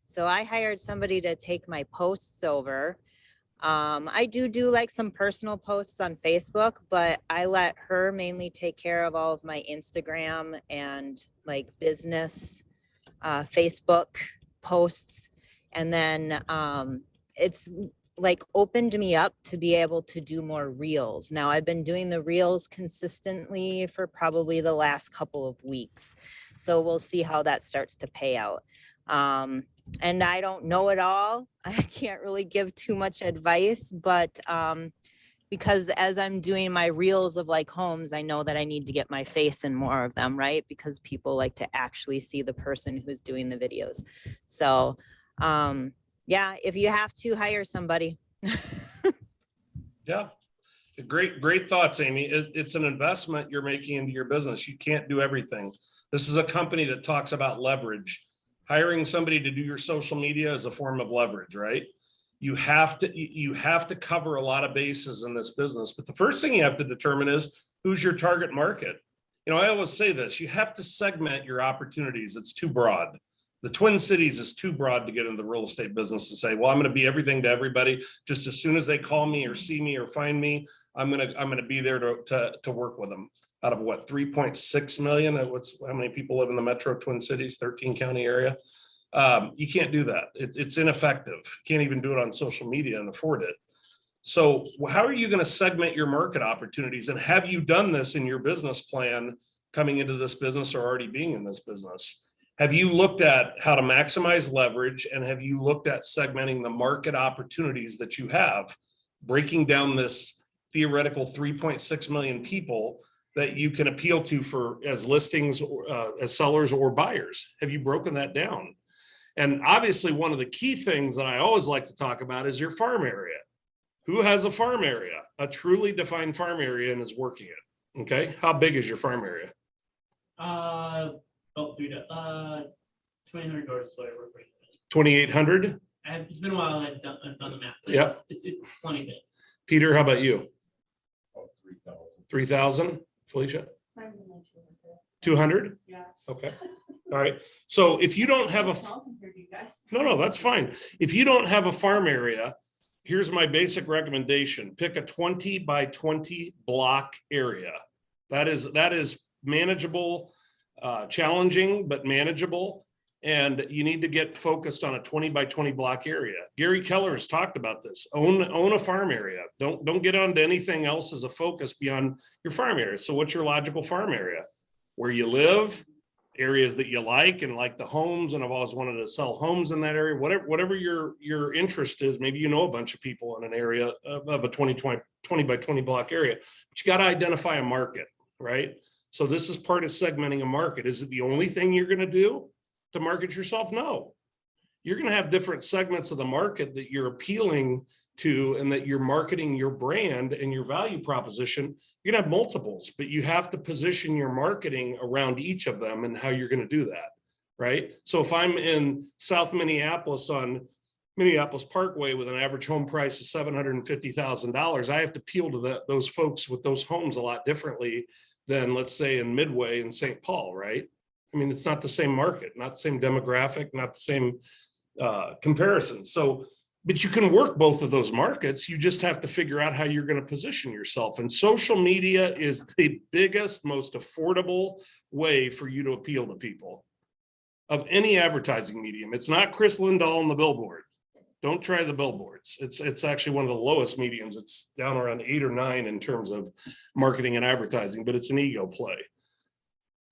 So I hired somebody to take my posts over. I do like some personal posts on Facebook, but I let her mainly take care of all of my Instagram and like business Facebook posts. And then it's like opened me up to be able to do more reels. Now I've been doing the reels consistently for probably the last couple of weeks. So we'll see how that starts to pay out. And I don't know it all. I can't really give too much advice, but because as I'm doing my reels of like homes, I know that I need to get my face in more of them, right? Because people like to actually see the person who's doing the videos. So yeah, if you have to hire somebody. Yeah, great thoughts, Amy. It's an investment you're making into your business. You can't do everything. This is a company that talks about leverage. Hiring somebody to do your social media is a form of leverage, right? You have to cover a lot of bases in this business, but the first thing you have to determine is who's your target market. You know, I always say this, you have to segment your opportunities. It's too broad. The Twin Cities is too broad to get into the real estate business to say, well, I'm going to be everything to everybody. Just as soon as they call me or see me or find me, I'm going to be there to work with them. Out of what, 3.6 million? How many people live in the Metro Twin Cities, 13 county area? You can't do that. It's ineffective. You can't even do it on social media and afford it. So how are you going to segment your market opportunities? And have you done this in your business plan coming into this business or already being in this business? Have you looked at how to maximize leverage, and have you looked at segmenting the market opportunities that you have, breaking down this theoretical 3.6 million people that you can appeal to for as listings, as sellers or buyers? Have you broken that down? And obviously one of the key things that I always like to talk about is your farm area. Who has a farm area, a truly defined farm area, and is working it? Okay, how big is your farm area? About 2,800 doors, whatever. 2,800? It's been a while. I've done the math. but Yeah. It's plenty big. Peter, how about you? 3,000. 3,000? Felicia? Mine's only 200. 200? Yeah. Okay. All right. So if you don't have a, Small compared to you guys. no, that's fine. If you don't have a farm area, here's my basic recommendation. Pick a 20 by 20 block area. That is manageable, challenging, but manageable. And you need to get focused on a 20 by 20 block area. Gary Keller has talked about this. Own a farm area. Don't get onto anything else as a focus beyond your farm area. So what's your logical farm area? Where you live, areas that you like and like the homes, and I've always wanted to sell homes in that area. Whatever your interest is, maybe you know a bunch of people in an area of a 20 by 20 block area, but you got to identify a market, right? So this is part of segmenting a market. Is it the only thing you're going to do to market yourself? No. You're going to have different segments of the market that you're appealing to and that you're marketing your brand and your value proposition. You're going to have multiples, but you have to position your marketing around each of them and how you're going to do that, right? So if I'm in South Minneapolis on Minneapolis Parkway with an average home price of $750,000, I have to appeal to those folks with those homes a lot differently than, let's say, in Midway in St. Paul, right? I mean, it's not the same market, not the same demographic, not the same comparisons. So, but you can work both of those markets. You just have to figure out how you're going to position yourself. And social media is the biggest, most affordable way for you to appeal to people of any advertising medium. It's not Chris Lindahl on the billboard. Don't try the billboards. It's actually one of the lowest mediums. It's down around 8 or 9 in terms of marketing and advertising, but it's an ego play.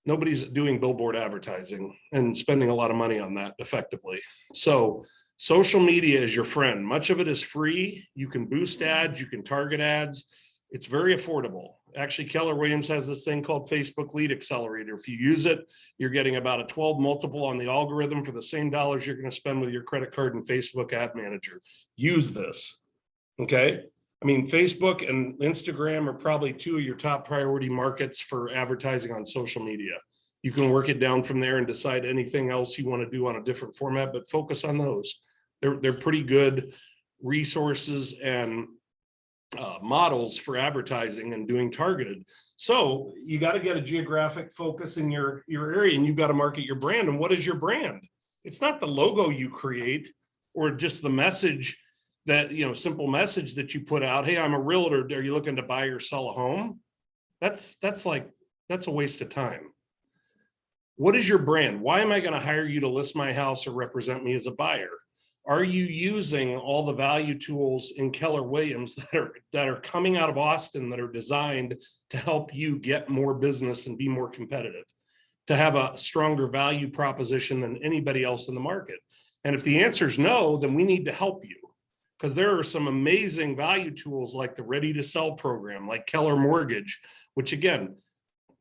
Nobody's doing billboard advertising and spending a lot of money on that effectively. So social media is your friend. Much of it is free. You can boost ads, you can target ads. It's very affordable. Actually, Keller Williams has this thing called Facebook Lead Accelerator. If you use it, you're getting about a 12 multiple on the algorithm for the same dollars you're going to spend with your credit card and Facebook Ad Manager. Use this, okay? I mean, Facebook and Instagram are probably 2 of your top priority markets for advertising on social media. You can work it down from there and decide anything else you want to do on a different format, but focus on those. They're pretty good resources and models for advertising and doing targeted. So you got to get a geographic focus in your area, and you've got to market your brand. And what is your brand? It's not the logo you create or just the message that, simple message that you put out. Hey, I'm a realtor. Are you looking to buy or sell a home? That's a waste of time. What is your brand? Why am I going to hire you to list my house or represent me as a buyer? Are you using all the value tools in Keller Williams that are coming out of Austin that are designed to help you get more business and be more competitive, to have a stronger value proposition than anybody else in the market? And if the answer is no, then we need to help you, because there are some amazing value tools like the Ready to Sell program, like Keller Mortgage, which again,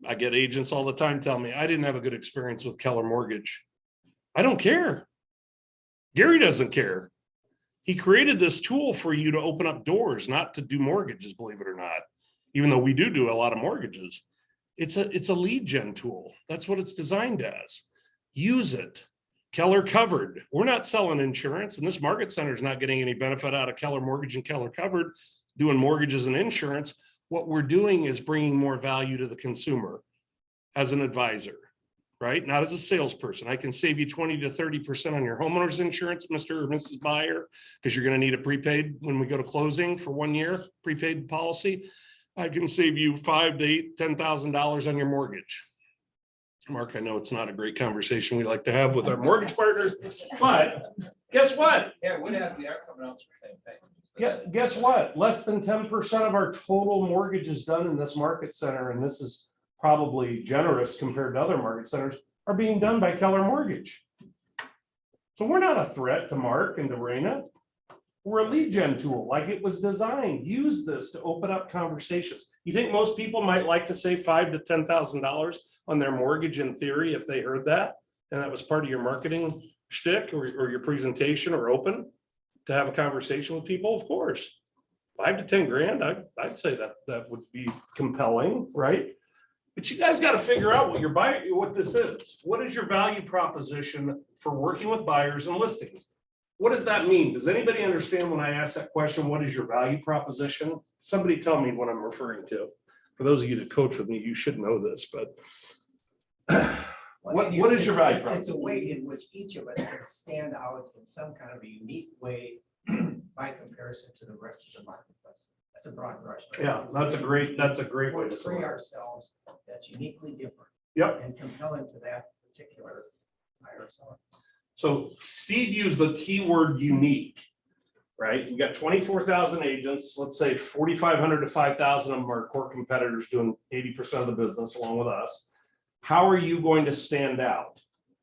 I get agents all the time tell me, I didn't have a good experience with Keller Mortgage. I don't care. Gary doesn't care. He created this tool for you to open up doors, not to do mortgages, believe it or not, even though we do a lot of mortgages. It's a lead gen tool. That's what it's designed as. Use it. Keller Covered. We're not selling insurance, and this market center is not getting any benefit out of Keller Mortgage and Keller Covered doing mortgages and insurance. What we're doing is bringing more value to the consumer as an advisor, right? Not as a salesperson. I can save you 20 to 30% on your homeowner's insurance, Mr. or Mrs. Buyer, because you're going to need a prepaid when we go to closing for 1 year, prepaid policy. I can save you $5,000 to $10,000 on your mortgage. Mark, I know it's not a great conversation we like to have with our mortgage partners, but guess what? Yeah, we are coming out with the same thing. Yeah, guess what? Less than 10% of our total mortgages done in this market center, and this is probably generous compared to other market centers, are being done by Keller Mortgage. So we're not a threat to Mark and to Raina. We're a lead gen tool, like it was designed. Use this to open up conversations. You think most people might like to save $5,000 to $10,000 on their mortgage in theory if they heard that, and that was part of your marketing shtick or your presentation or open to have a conversation with people? Of course, 5 to 10 grand. I'd say that would be compelling, right? But you guys got to figure out what this is. What is your value proposition for working with buyers and listings? What does that mean? Does anybody understand when I ask that question? What is your value proposition? Somebody tell me what I'm referring to. For those of you that coach with me, you should know this, but what is your value proposition? It's a way in which each of us can stand out in some kind of a unique way by comparison to the rest of the marketplace. That's a broad brush. Right? Yeah, that's a great way to say Portray it. ourselves that's uniquely different. Yep. And compelling to that particular buyer or seller. So Steve used the keyword unique, right? You got 24,000 agents. Let's say 4,500 to 5,000 of them are core competitors doing 80% of the business along with us. How are you going to stand out?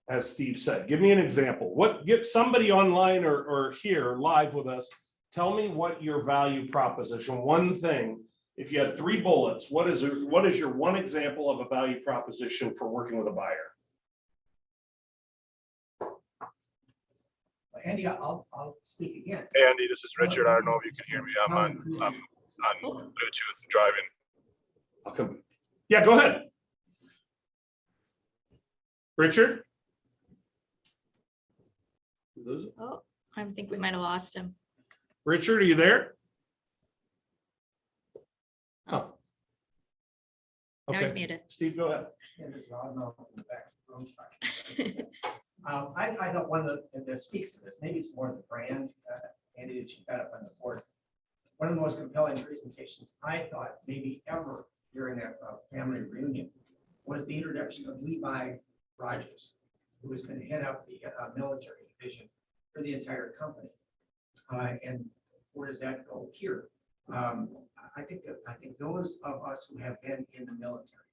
As Steve said, give me an example. Get somebody online or here live with us. Tell me what your value proposition, one thing. If you had 3 bullets, what is your one example of a value proposition for working with a buyer? Andy, I'll speak again. Hey Andy, this is Richard. I don't know if you can hear me. I'm on Bluetooth driving. I'll come. Yeah, go ahead. Richard? Oh, I think we might have lost him. Richard, are you there? Oh. Now he's muted. Steve, go ahead. Yeah, there's a lot of in the back room. I thought one that speaks to this, maybe it's more the brand, Andy, that you got up on the board. One of the most compelling presentations I thought maybe ever during that family reunion was the introduction of Levi Rogers, who was going to head up the military division for the entire company. And where does that go here? I think those of us who have been in the military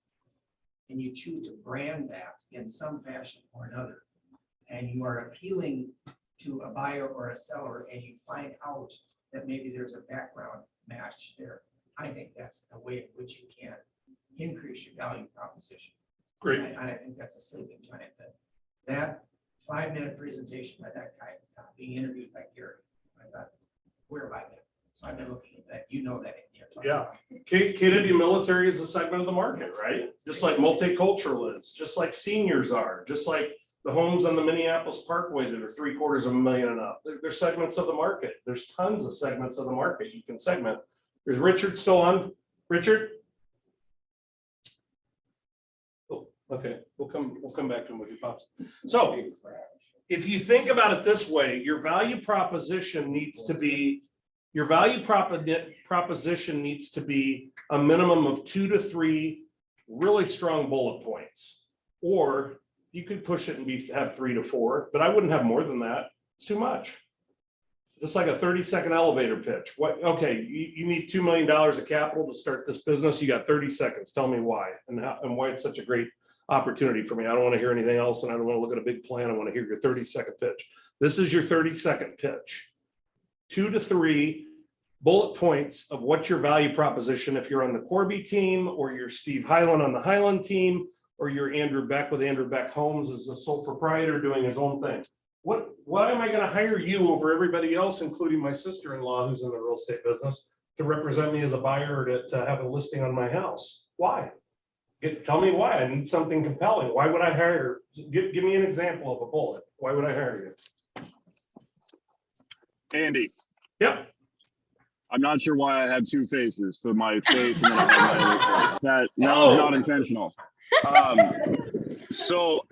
and you choose to brand that in some fashion or another, and you are appealing to a buyer or a seller and you find out that maybe there's a background match there, I think that's a way in which you can increase your value proposition. Great. And I think that's a sleeping giant. That 5-minute presentation by that guy being interviewed by Gary, I thought, where have I been? So I've been looking at that. You know that. Yeah. KW military is a segment of the market, right? Just like multicultural is, just like seniors are, just like the homes on the Minneapolis Parkway that are $750,000 and up. They're segments of the market. There's tons of segments of the market you can segment. Is Richard still on? Richard? Oh, okay, we'll come back to him when he pops. So if you think about it this way, your value proposition needs to be proposition needs to be a minimum of 2 to 3 really strong bullet points. Or you could push it and have 3 to 4, but I wouldn't have more than that. It's too much. It's like a 30-second elevator pitch. What? Okay, you need $2 million of capital to start this business. You got 30 seconds. Tell me why and why it's such a great opportunity for me. I don't want to hear anything else, and I don't want to look at a big plan. I want to hear your 30-second pitch. This is your 30-second pitch. 2 to 3 bullet points of what's your value proposition if you're on the Corby team, or you're Steve Hyland on the Hyland team, or you're Andrew Beck with Andrew Beck Homes as the sole proprietor doing his own thing. Why am I going to hire you over everybody else, including my sister-in-law who's in the real estate business, to represent me as a buyer or to have a listing on my house? Why? Tell me why. I need something compelling. Why would I hire? Give me an example of a bullet. Why would I hire you? Andy. Yep. I'm not sure why I had 2 faces. So my face and then I had my other face. That was not intentional. So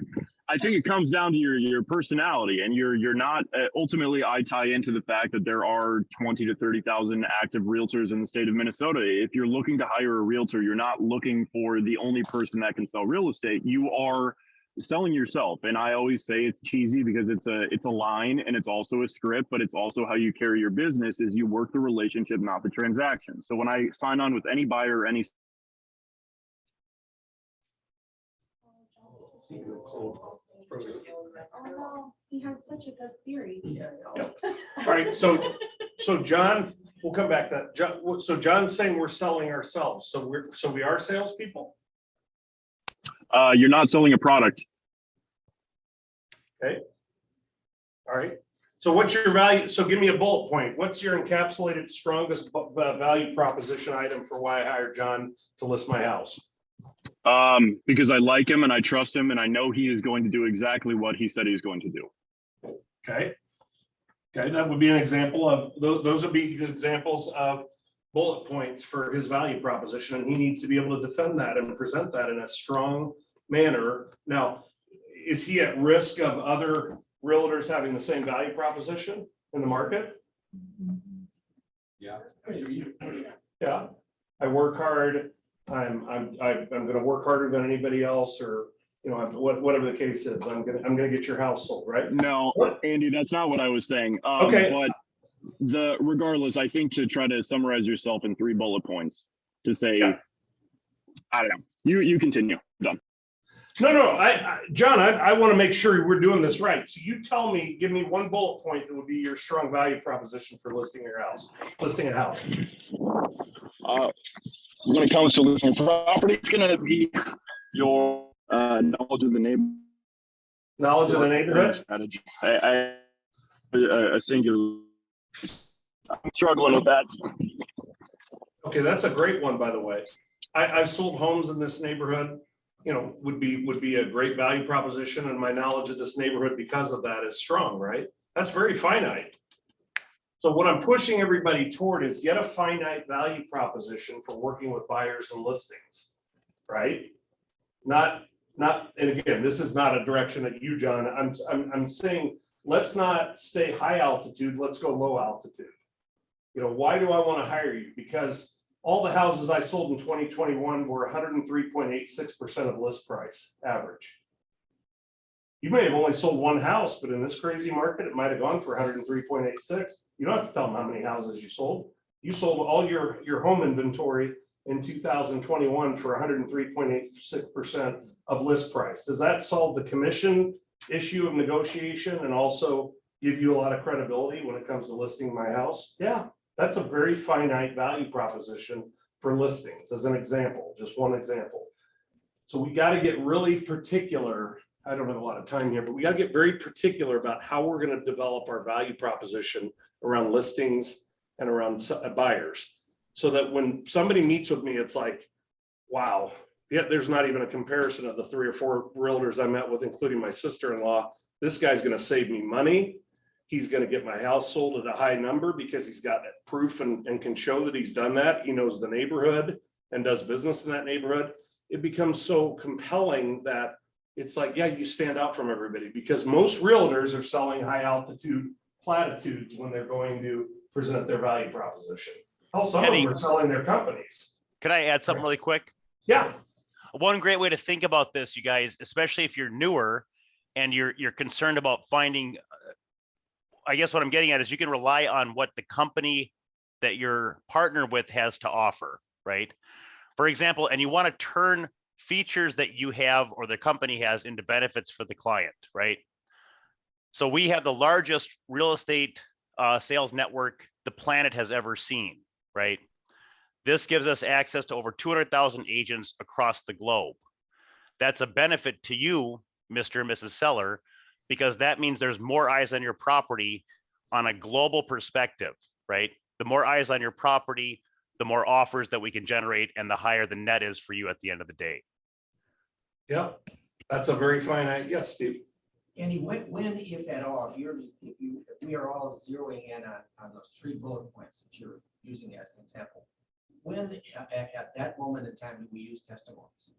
I think it comes down to your personality, and you're not ultimately. I tie into the fact that there are 20 to 30,000 active realtors in the state of Minnesota. If you're looking to hire a realtor, you're not looking for the only person that can sell real estate. You are selling yourself. And I always say it's cheesy because it's a line and it's also a script, but it's also how you carry your business is you work the relationship, not the transaction. So when I sign on with any buyer or any Oh no, he had such a good theory. All right, so John, we'll come back to that. John, so John's saying we're selling ourselves. So we are salespeople. you're not selling a product. Okay. All right. So what's your value? So give me a bullet point. What's your encapsulated strongest value proposition item for why I hired John to list my house? Because I like him and I trust him and I know he is going to do exactly what he said he was going to do. Okay. Okay, that would be an example of those would be examples of bullet points for his value proposition, and he needs to be able to defend that and present that in a strong manner. Now, is he at risk of other realtors having the same value proposition in the market? Yeah. Yeah, I work hard. I'm going to work harder than anybody else, or whatever the case is. I'm gonna get your house sold, right? No, Andy, that's not what I was saying. Okay. But regardless, I think to try to summarize yourself in 3 bullet points to say, yeah. I don't know. You continue. I'm done. No, John, I want to make sure we're doing this right. So you tell me, give me 1 bullet point that would be your strong value proposition for listing a house. When it comes to listing a property, it's going to be your knowledge of the neighborhood. Knowledge of the neighborhood? Strategy. A singular. I'm struggling with that. Okay, that's a great one, by the way. I've sold homes in this neighborhood. Would be a great value proposition, and my knowledge of this neighborhood because of that is strong, right? That's very finite. So what I'm pushing everybody toward is get a finite value proposition for working with buyers and listings, right? Not not, and again, this is not a direction at you, John. I'm saying, let's not stay high altitude, let's go low altitude. You know, why do I want to hire you? Because all the houses I sold in 2021 were 103.86% of list price average. You may have only sold one house, but in this crazy market, it might have gone for 103.86. You don't have to tell them how many houses you sold. You sold all your home inventory in 2021 for 103.86% of list price. Does that solve the commission issue of negotiation and also give you a lot of credibility when it comes to listing my house? Yeah, that's a very finite value proposition for listings, as an example, just one example. So we got to get really particular. I don't have a lot of time here, but we got to get very particular about how we're going to develop our value proposition around listings and around buyers. So that when somebody meets with me, it's like, wow, yeah, there's not even a comparison of the 3 or 4 realtors I met with, including my sister-in-law. This guy's going to save me money. He's going to get my house sold at a high number because he's got proof and can show that he's done that. He knows the neighborhood and does business in that neighborhood. It becomes so compelling that it's like, yeah, you stand out from everybody, because most realtors are selling high altitude platitudes when they're going to present their value proposition. Oh, some of them are selling their companies. Can I add something really quick? Yeah. One great way to think about this, you guys, especially if you're newer and you're concerned about finding, I guess what I'm getting at is you can rely on what the company that you're partnered with has to offer, right? For example, and you want to turn features that you have or the company has into benefits for the client, right? So we have the largest real estate sales network the planet has ever seen, right? This gives us access to over 200,000 agents across the globe. That's a benefit to you, Mr. and Mrs. Seller, because that means there's more eyes on your property on a global perspective, right? The more eyes on your property, the more offers that we can generate and the higher the net is for you at the end of the day. Yep, that's a very finite, yes, Steve. Andy, when, if at all, if we are all zeroing in on those 3 bullet points that you're using as an example, when at that moment in time do we use testimonials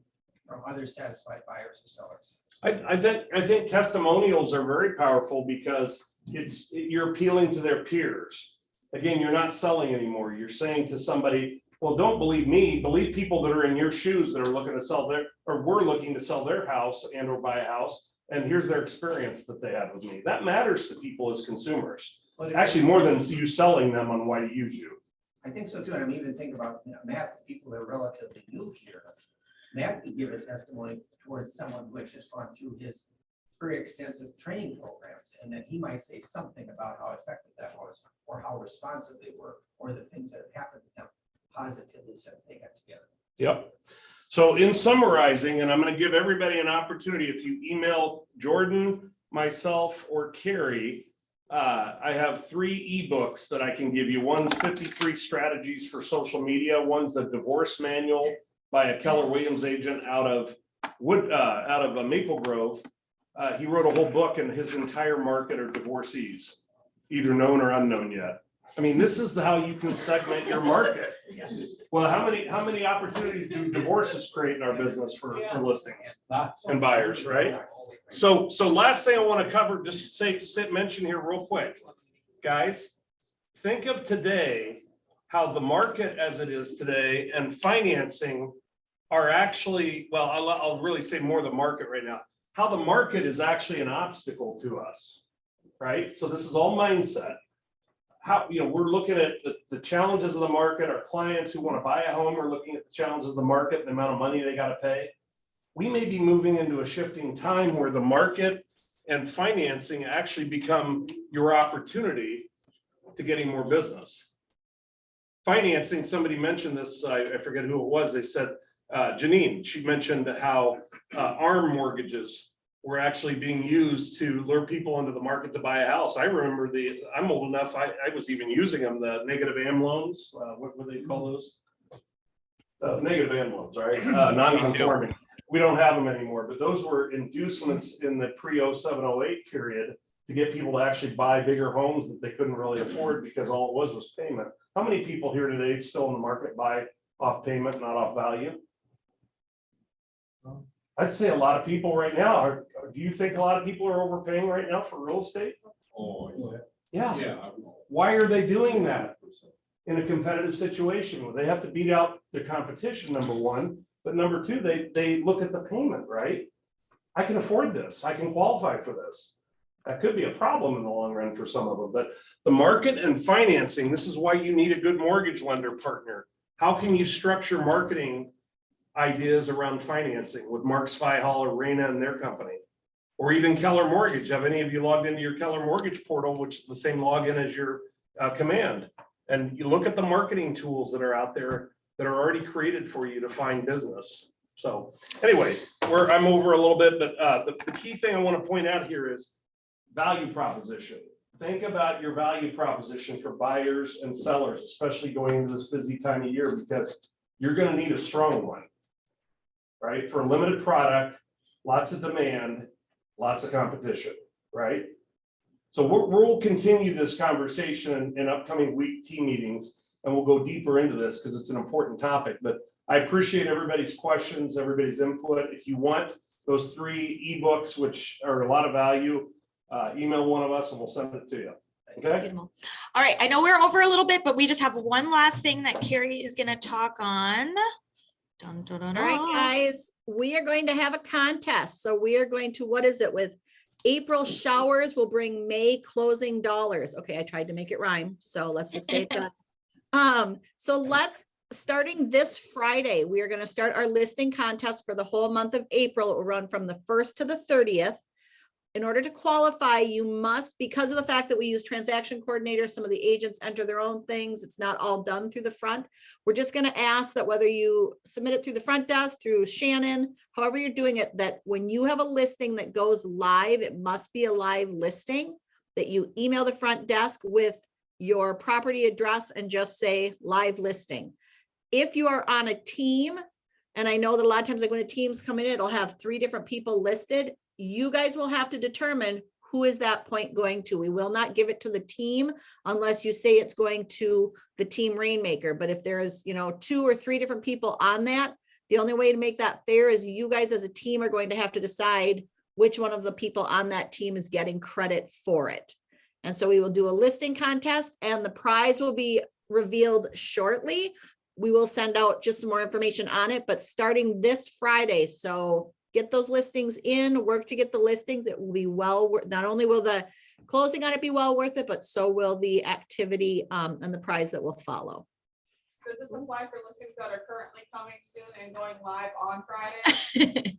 from other satisfied buyers or sellers? I think testimonials are very powerful because you're appealing to their peers. Again, you're not selling anymore. You're saying to somebody, well, don't believe me, believe people that are in your shoes that are looking to sell we're looking to sell their house and or buy a house. And here's their experience that they had with me. That matters to people as consumers. Actually, more than you selling them on why to use you. I think so too. And I'm even thinking about Matt, people that are relatively new here. Matt could give a testimony towards someone who has just gone through his very extensive training programs, and then he might say something about how effective that was, or how responsive they were, or the things that have happened to them positively since they got together. Yep. So in summarizing, and I'm going to give everybody an opportunity, if you email Jordan, myself, or Carrie, I have 3 ebooks that I can give you. One's 53 strategies for social media. One's the divorce manual by a Keller Williams agent out of Maple Grove. He wrote a whole book, and his entire market are divorcees, either known or unknown yet. I mean, this is how you can segment your market. Well, how many opportunities do divorces create in our business for listings and buyers, right? So last thing I want to cover, just mention here real quick, guys, think of today, how the market as it is today and financing are actually, well, I'll really say more the market right now, how the market is actually an obstacle to us, right? So this is all mindset. How, we're looking at the challenges of the market. Our clients who want to buy a home are looking at the challenges of the market, the amount of money they got to pay. We may be moving into a shifting time where the market and financing actually become your opportunity to getting more business. Financing, somebody mentioned this, I forget who it was, they said, Janine, she mentioned how ARM mortgages were actually being used to lure people into the market to buy a house. I remember I'm old enough, I was even using them, the negative AM loans, what do they call those? Negative AM loans, right? Non-conforming. We don't have them anymore, but those were inducements in the pre-07-08 period to get people to actually buy bigger homes that they couldn't really afford because all it was payment. How many people here today still in the market buy off payment, not off value? I'd say a lot of people right now do you think a lot of people are overpaying right now for real estate? Oh, Yeah. yeah. Why are they doing that in a competitive situation where they have to beat out their competition, number one, but number two, they look at the payment, right? I can afford this. I can qualify for this. That could be a problem in the long run for some of them, but the market and financing, this is why you need a good mortgage lender partner. How can you structure marketing ideas around financing with Mark Spyhall or Raina and their company? Or even Keller Mortgage. Have any of you logged into your Keller Mortgage portal, which is the same login as your Command? And you look at the marketing tools that are out there that are already created for you to find business. So anyway, I'm over a little bit, but the key thing I want to point out here is value proposition. Think about your value proposition for buyers and sellers, especially going into this busy time of year, because you're going to need a strong one, right? For a limited product, lots of demand, lots of competition, right? So we'll continue this conversation in upcoming week team meetings, and we'll go deeper into this because it's an important topic. But I appreciate everybody's questions, everybody's input. If you want those 3 ebooks, which are a lot of value, email one of us and we'll send it to you. Okay. Beautiful. All right, I know we're over a little bit, but we just have one last thing that Carrie is going to talk on. Dun, dun, dun, All right, dun. guys, we are going to have a contest. So we are going to, what is it with April showers will bring May closing dollars. Okay, I tried to make it rhyme. So let's just say it does. So starting this Friday, we are going to start our listing contest for the whole month of April. It will run from the 1st to the 30th. In order to qualify, you must, because of the fact that we use transaction coordinators, some of the agents enter their own things. It's not all done through the front. We're just going to ask that whether you submit it through the front desk, through Shannon, however you're doing it, that when you have a listing that goes live, it must be a live listing, that you email the front desk with your property address and just say live listing. If you are on a team, and I know that a lot of times like when a team's coming in, it'll have 3 different people listed. You guys will have to determine who is that point going to. We will not give it to the team unless you say it's going to the team Rainmaker. But if there's, 2 or 3 different people on that, the only way to make that fair is you guys as a team are going to have to decide which one of the people on that team is getting credit for it. And so we will do a listing contest and the prize will be revealed shortly. We will send out just some more information on it, but starting this Friday. So get those listings in, work to get the listings. It will be not only will the closing on it be well worth it, but so will the activity and the prize that will follow. Does this apply for listings that are currently coming soon and going live on Friday?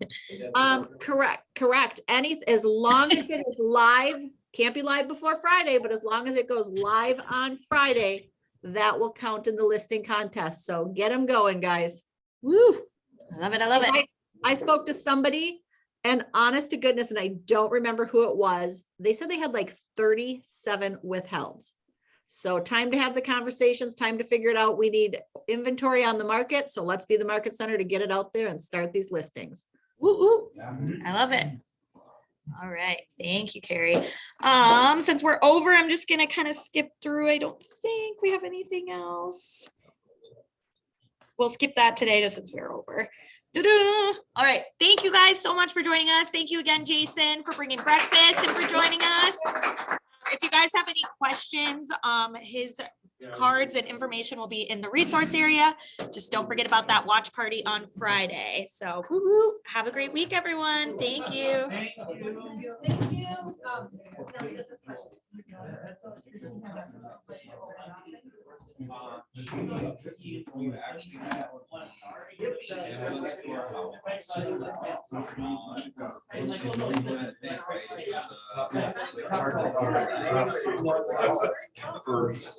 Correct. As long as it is live, can't be live before Friday, but as long as it goes live on Friday, that will count in the listing contest. So get them going, guys. Woo. I love it. I love it. I spoke to somebody and honest to goodness, and I don't remember who it was. They said they had like 37 withhelds. So time to have the conversations, time to figure it out. We need inventory on the market. So let's be the market center to get it out there and start these listings. Woo, woo. I love it. All right. Thank you, Carrie. Since we're over, I'm just going to kind of skip through. I don't think we have anything else. We'll skip that today just since we're over. All right. Thank you guys so much for joining us. Thank you again, Jason, for bringing breakfast and for joining us. If you guys have any questions, his cards and information will be in the resource area. Just don't forget about that watch party on Friday. So have a great week, everyone. Thank you. Thank It's hard to talk.